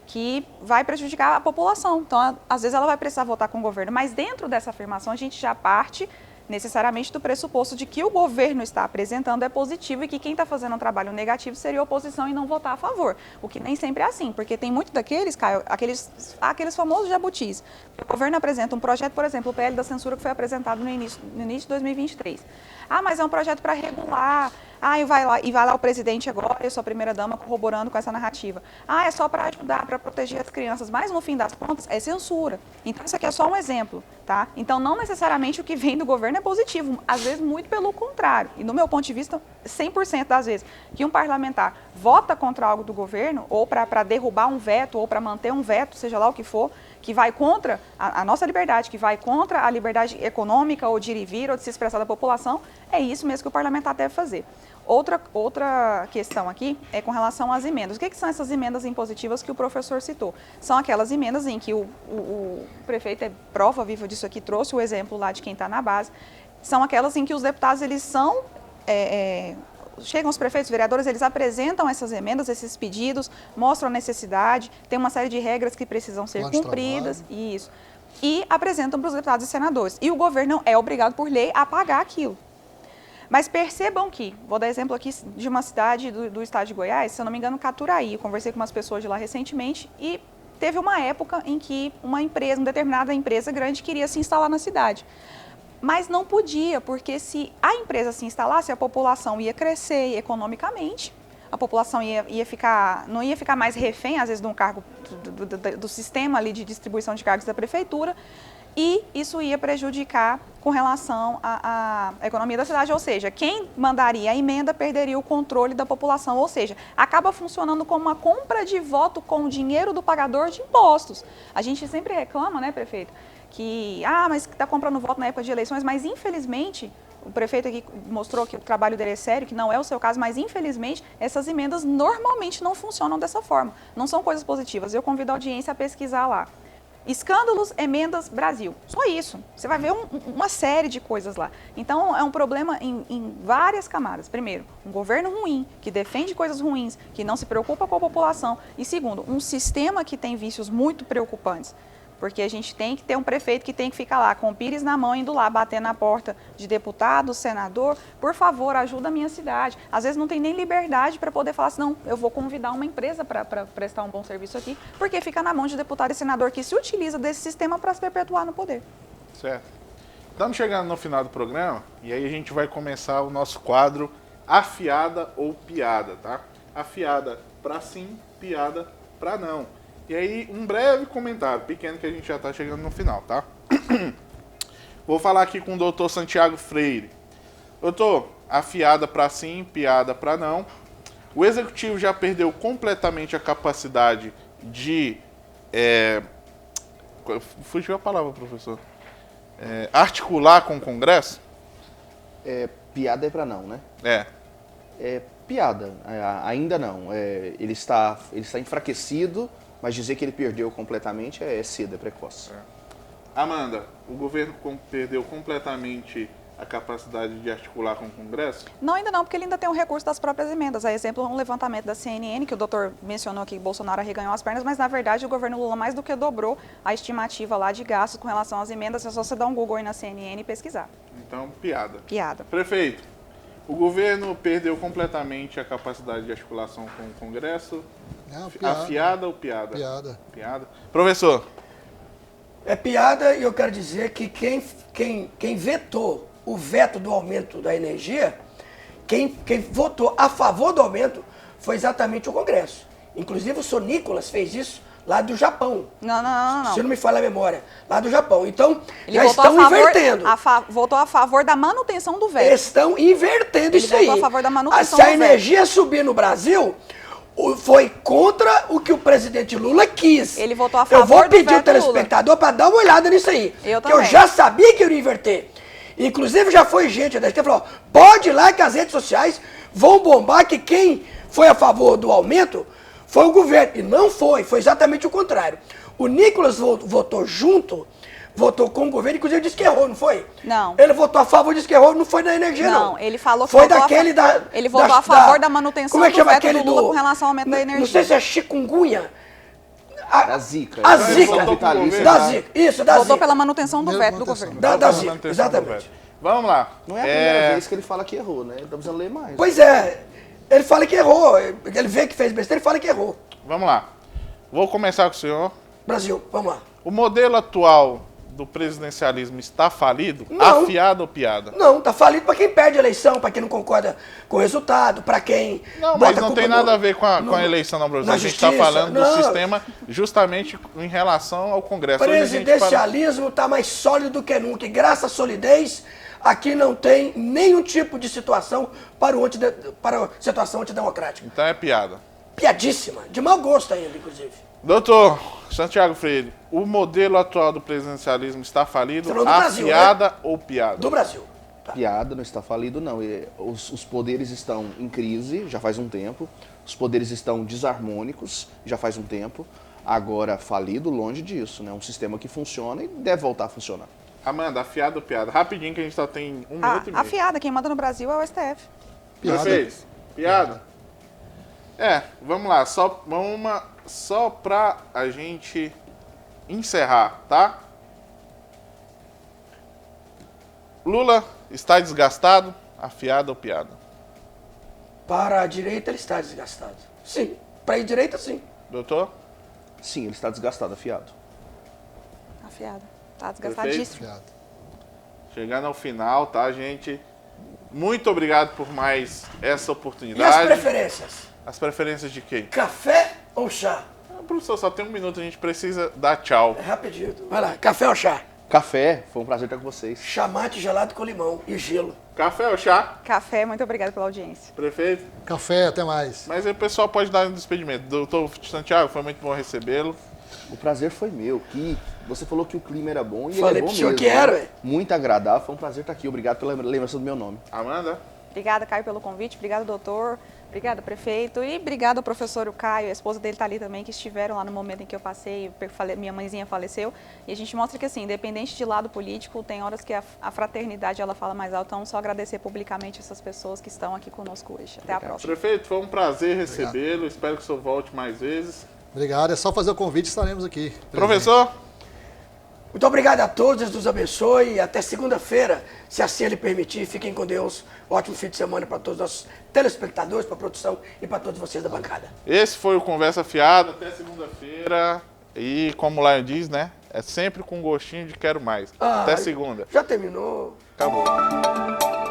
que vai prejudicar a população. Então, às vezes ela vai precisar votar com o governo, mas dentro dessa afirmação a gente já parte necessariamente do pressuposto de que o governo está apresentando é positivo e que quem está fazendo um trabalho negativo seria a oposição e não votar a favor. O que nem sempre é assim, porque tem muito daqueles, Caio, aqueles famosos jabutis. O governo apresenta um projeto, por exemplo, o PL da censura que foi apresentado no início de 2023. Mas é um projeto para regular. E vai lá o presidente agora e a sua primeira-dama corroborando com essa narrativa. É só para ajudar, para proteger as crianças. Mas, no fim das contas, é censura. Então, isso aqui é só um exemplo, tá? Então, não necessariamente o que vem do governo é positivo. Às vezes, muito pelo contrário. E, do meu ponto de vista, 100% das vezes, que um parlamentar vota contra algo do governo, ou para derrubar um veto, ou para manter um veto, seja lá o que for, que vai contra a nossa liberdade, que vai contra a liberdade econômica, ou de ir e vir, ou de se expressar da população, é isso mesmo que o parlamentar deve fazer. Outra questão aqui é com relação às emendas. O que são essas emendas impositivas que o professor citou? São aquelas emendas em que o prefeito é prova viva disso aqui, trouxe o exemplo lá de quem está na base. São aquelas em que os deputados, eles são... chegam os prefeitos, vereadores, eles apresentam essas emendas, esses pedidos, mostram a necessidade, tem uma série de regras que precisam ser cumpridas, isso, e apresentam para os deputados e senadores. E o governo é obrigado por lei a pagar aquilo. Mas percebam que, vou dar exemplo aqui de uma cidade do estado de Goiás, se eu não me engano, Caturaí. Eu conversei com umas pessoas de lá recentemente e teve uma época em que uma determinada empresa grande queria se instalar na cidade. Mas não podia, porque se a empresa se instalasse, a população ia crescer economicamente, a população não ia ficar mais refém, às vezes, de um cargo do sistema ali de distribuição de cargos da prefeitura, e isso ia prejudicar com relação à economia da cidade, ou seja, quem mandaria a emenda perderia o controle da população, ou seja, acaba funcionando como uma compra de voto com o dinheiro do pagador de impostos. A gente sempre reclama, né, prefeito, que, mas está comprando voto na época de eleições, mas infelizmente o prefeito aqui mostrou que o trabalho dele é sério, que não é o seu caso, mas infelizmente essas emendas normalmente não funcionam dessa forma. Não são coisas positivas. Eu convido a audiência a pesquisar lá. Escândalos, emendas, Brasil. Só isso. Você vai ver uma série de coisas lá. Então, é um problema em várias camadas. Primeiro, um governo ruim, que defende coisas ruins, que não se preocupa com a população. E segundo, um sistema que tem vícios muito preocupantes. Porque a gente tem que ter um prefeito que tem que ficar lá com o pires na mão, indo lá bater na porta de deputado, senador, por favor, ajuda a minha cidade. Às vezes não tem nem liberdade para poder falar assim, não, eu vou convidar uma empresa para prestar um bom serviço aqui, porque fica na mão de deputado e senador que se utiliza desse sistema para se perpetuar no poder. Certo. Estamos chegando no final do programa e aí a gente vai começar o nosso quadro Afiada ou Piada, tá? Afiada para sim, piada para não. E aí, um breve comentário, pequeno, que a gente já está chegando no final, tá? Vou falar aqui com o doutor Santiago Freire. Doutor, afiada para sim, piada para não. O executivo já perdeu completamente a capacidade de... Fugiu a palavra, professor. Articular com o Congresso? Piada é para não, né? Piada, ainda não. Ele está enfraquecido, mas dizer que ele perdeu completamente é cedo, é precoce. Amanda, o governo perdeu completamente a capacidade de articular com o Congresso? Não, ainda não, porque ele ainda tem o recurso das próprias emendas. A exemplo, um levantamento da CNN, que o doutor mencionou aqui que Bolsonaro arreganhou as pernas, mas na verdade o governo Lula mais do que dobrou a estimativa lá de gastos com relação às emendas. É só você dar um Google aí na CNN e pesquisar. Então, piada. Piada. Prefeito, o governo perdeu completamente a capacidade de articulação com o Congresso? Não, piada. Afiada ou piada? Piada. Piada. Professor? É piada e eu quero dizer que quem vetou o veto do aumento da energia, quem votou a favor do aumento foi exatamente o Congresso. Inclusive o senhor Nicolas fez isso lá do Japão. Não. Se não me falha a memória, lá do Japão. Então, ele já estão invertendo. Votou a favor da manutenção do veto. Estão invertendo isso aí. Ele votou a favor da manutenção Se do a energia subir no Brasil, foi contra o que o presidente Lula quis. Ele votou a favor do veto. Eu vou pedir ao ao telespectador para dar uma olhada nisso aí. Eu também. também. Eu já sabia que eu ia inverter. Inclusive já foi gente da STF falou, pode ir lá que as redes sociais vão bombar que quem foi a favor do aumento foi o governo. E não foi exatamente o contrário. O Nicolas votou junto, votou com o governo, inclusive disse que errou, não foi? Não. Ele votou a favor, disse que errou, não foi da energia, não. Não, ele falou que foi daquele da... Ele votou a favor da manutenção do veto do Lula com relação ao aumento da energia. Não sei se é chikungunya. Da Zika. A Zika. Da Zika. Isso, da Zika. Votou pela manutenção do veto do governo. Da Zika, exatamente. Vamos lá. Não é a primeira vez que ele fala que errou, né? Ele tá precisando ler mais. Pois é. Ele fala que errou. Ele vê que fez besteira e fala que errou. Vamos lá. Vou começar com o senhor. Brasil, vamos lá. O modelo atual do presidencialismo está falido? Não. Afiada ou piada? Não, tá falido para quem perde a eleição, para quem não concorda com o resultado, para quem... Não, mas não tem nada a ver com a eleição, não, professor. A gente está falando do sistema justamente em relação ao Congresso. O presidencialismo está mais sólido do que nunca. E graças à solidez, aqui não tem nenhum tipo de situação para a situação antidemocrática. Então é piada. Piadíssima. De mau gosto ainda, inclusive. Doutor Santiago Freire, o modelo atual do presidencialismo está falido? Brasil, afiada, né? Ou piada? Do Brasil. Tá. Piada, não está falido, não. Os poderes estão em crise, já faz um tempo. Os poderes estão desarmônicos, já faz um tempo. Agora, falido, longe disso, né? Um sistema que funciona e deve voltar a funcionar. Amanda, afiada ou piada? Rapidinho, que a gente só tem um minuto e meio. Afiada, quem manda no Brasil é o STF. Piada. Fez? Piada? Vamos lá, só pra a gente encerrar, tá? Lula está desgastado, afiada ou piada? Para a direita, ele está desgastado. Sim. Para a direita, sim. Doutor? Sim, ele está desgastado, afiado. Afiada. Tá desgastadíssimo. Piada. Chegando ao final, tá, gente? Muito obrigado por mais essa E oportunidade. as preferências? As preferências de quem? Café ou chá? Professor, só tem um minuto, a gente precisa dar tchau. É rapidinho. Vai lá. Café ou chá? Café, foi um prazer estar com vocês. Chamate gelado com limão e gelo. Café ou chá? Café, muito obrigada pela audiência. Prefeito? Café, até mais. Mas aí o pessoal pode dar um despedimento. Doutor Santiago, foi muito bom recebê-lo. O prazer foi meu. Que Você falou que o clima era bom e Falei ele é bom pro senhor mesmo. que era, né? ué. Muito agradável, foi um prazer estar aqui. Obrigado pela lembrança do meu nome. Amanda? Obrigada, Caio, pelo convite. Obrigada, doutor. Obrigada, prefeito. E obrigada ao professor Caio, a esposa dele está ali também, que estiveram lá no momento em que eu passei. Minha mãezinha faleceu. E a gente mostra que, assim, independente de lado político, tem horas que a fraternidade ela fala mais alto. Então, só agradecer publicamente essas pessoas que estão aqui conosco hoje. Até a próxima. Prefeito, foi um prazer recebê-lo. Espero que o senhor volte mais vezes. Obrigado, é só fazer o convite, estaremos aqui. presente. Professor? Muito obrigado a todos, Deus nos abençoe. Até segunda-feira, se assim Ele permitir. Fiquem com Deus. Ótimo fim de semana para todos os nossos telespectadores, para a produção e para todos vocês da bancada. Esse foi o Conversa Fiada. Até segunda-feira. E como o Lion diz, né? É sempre com gostinho de quero mais. Até segunda. Já terminou? Acabou.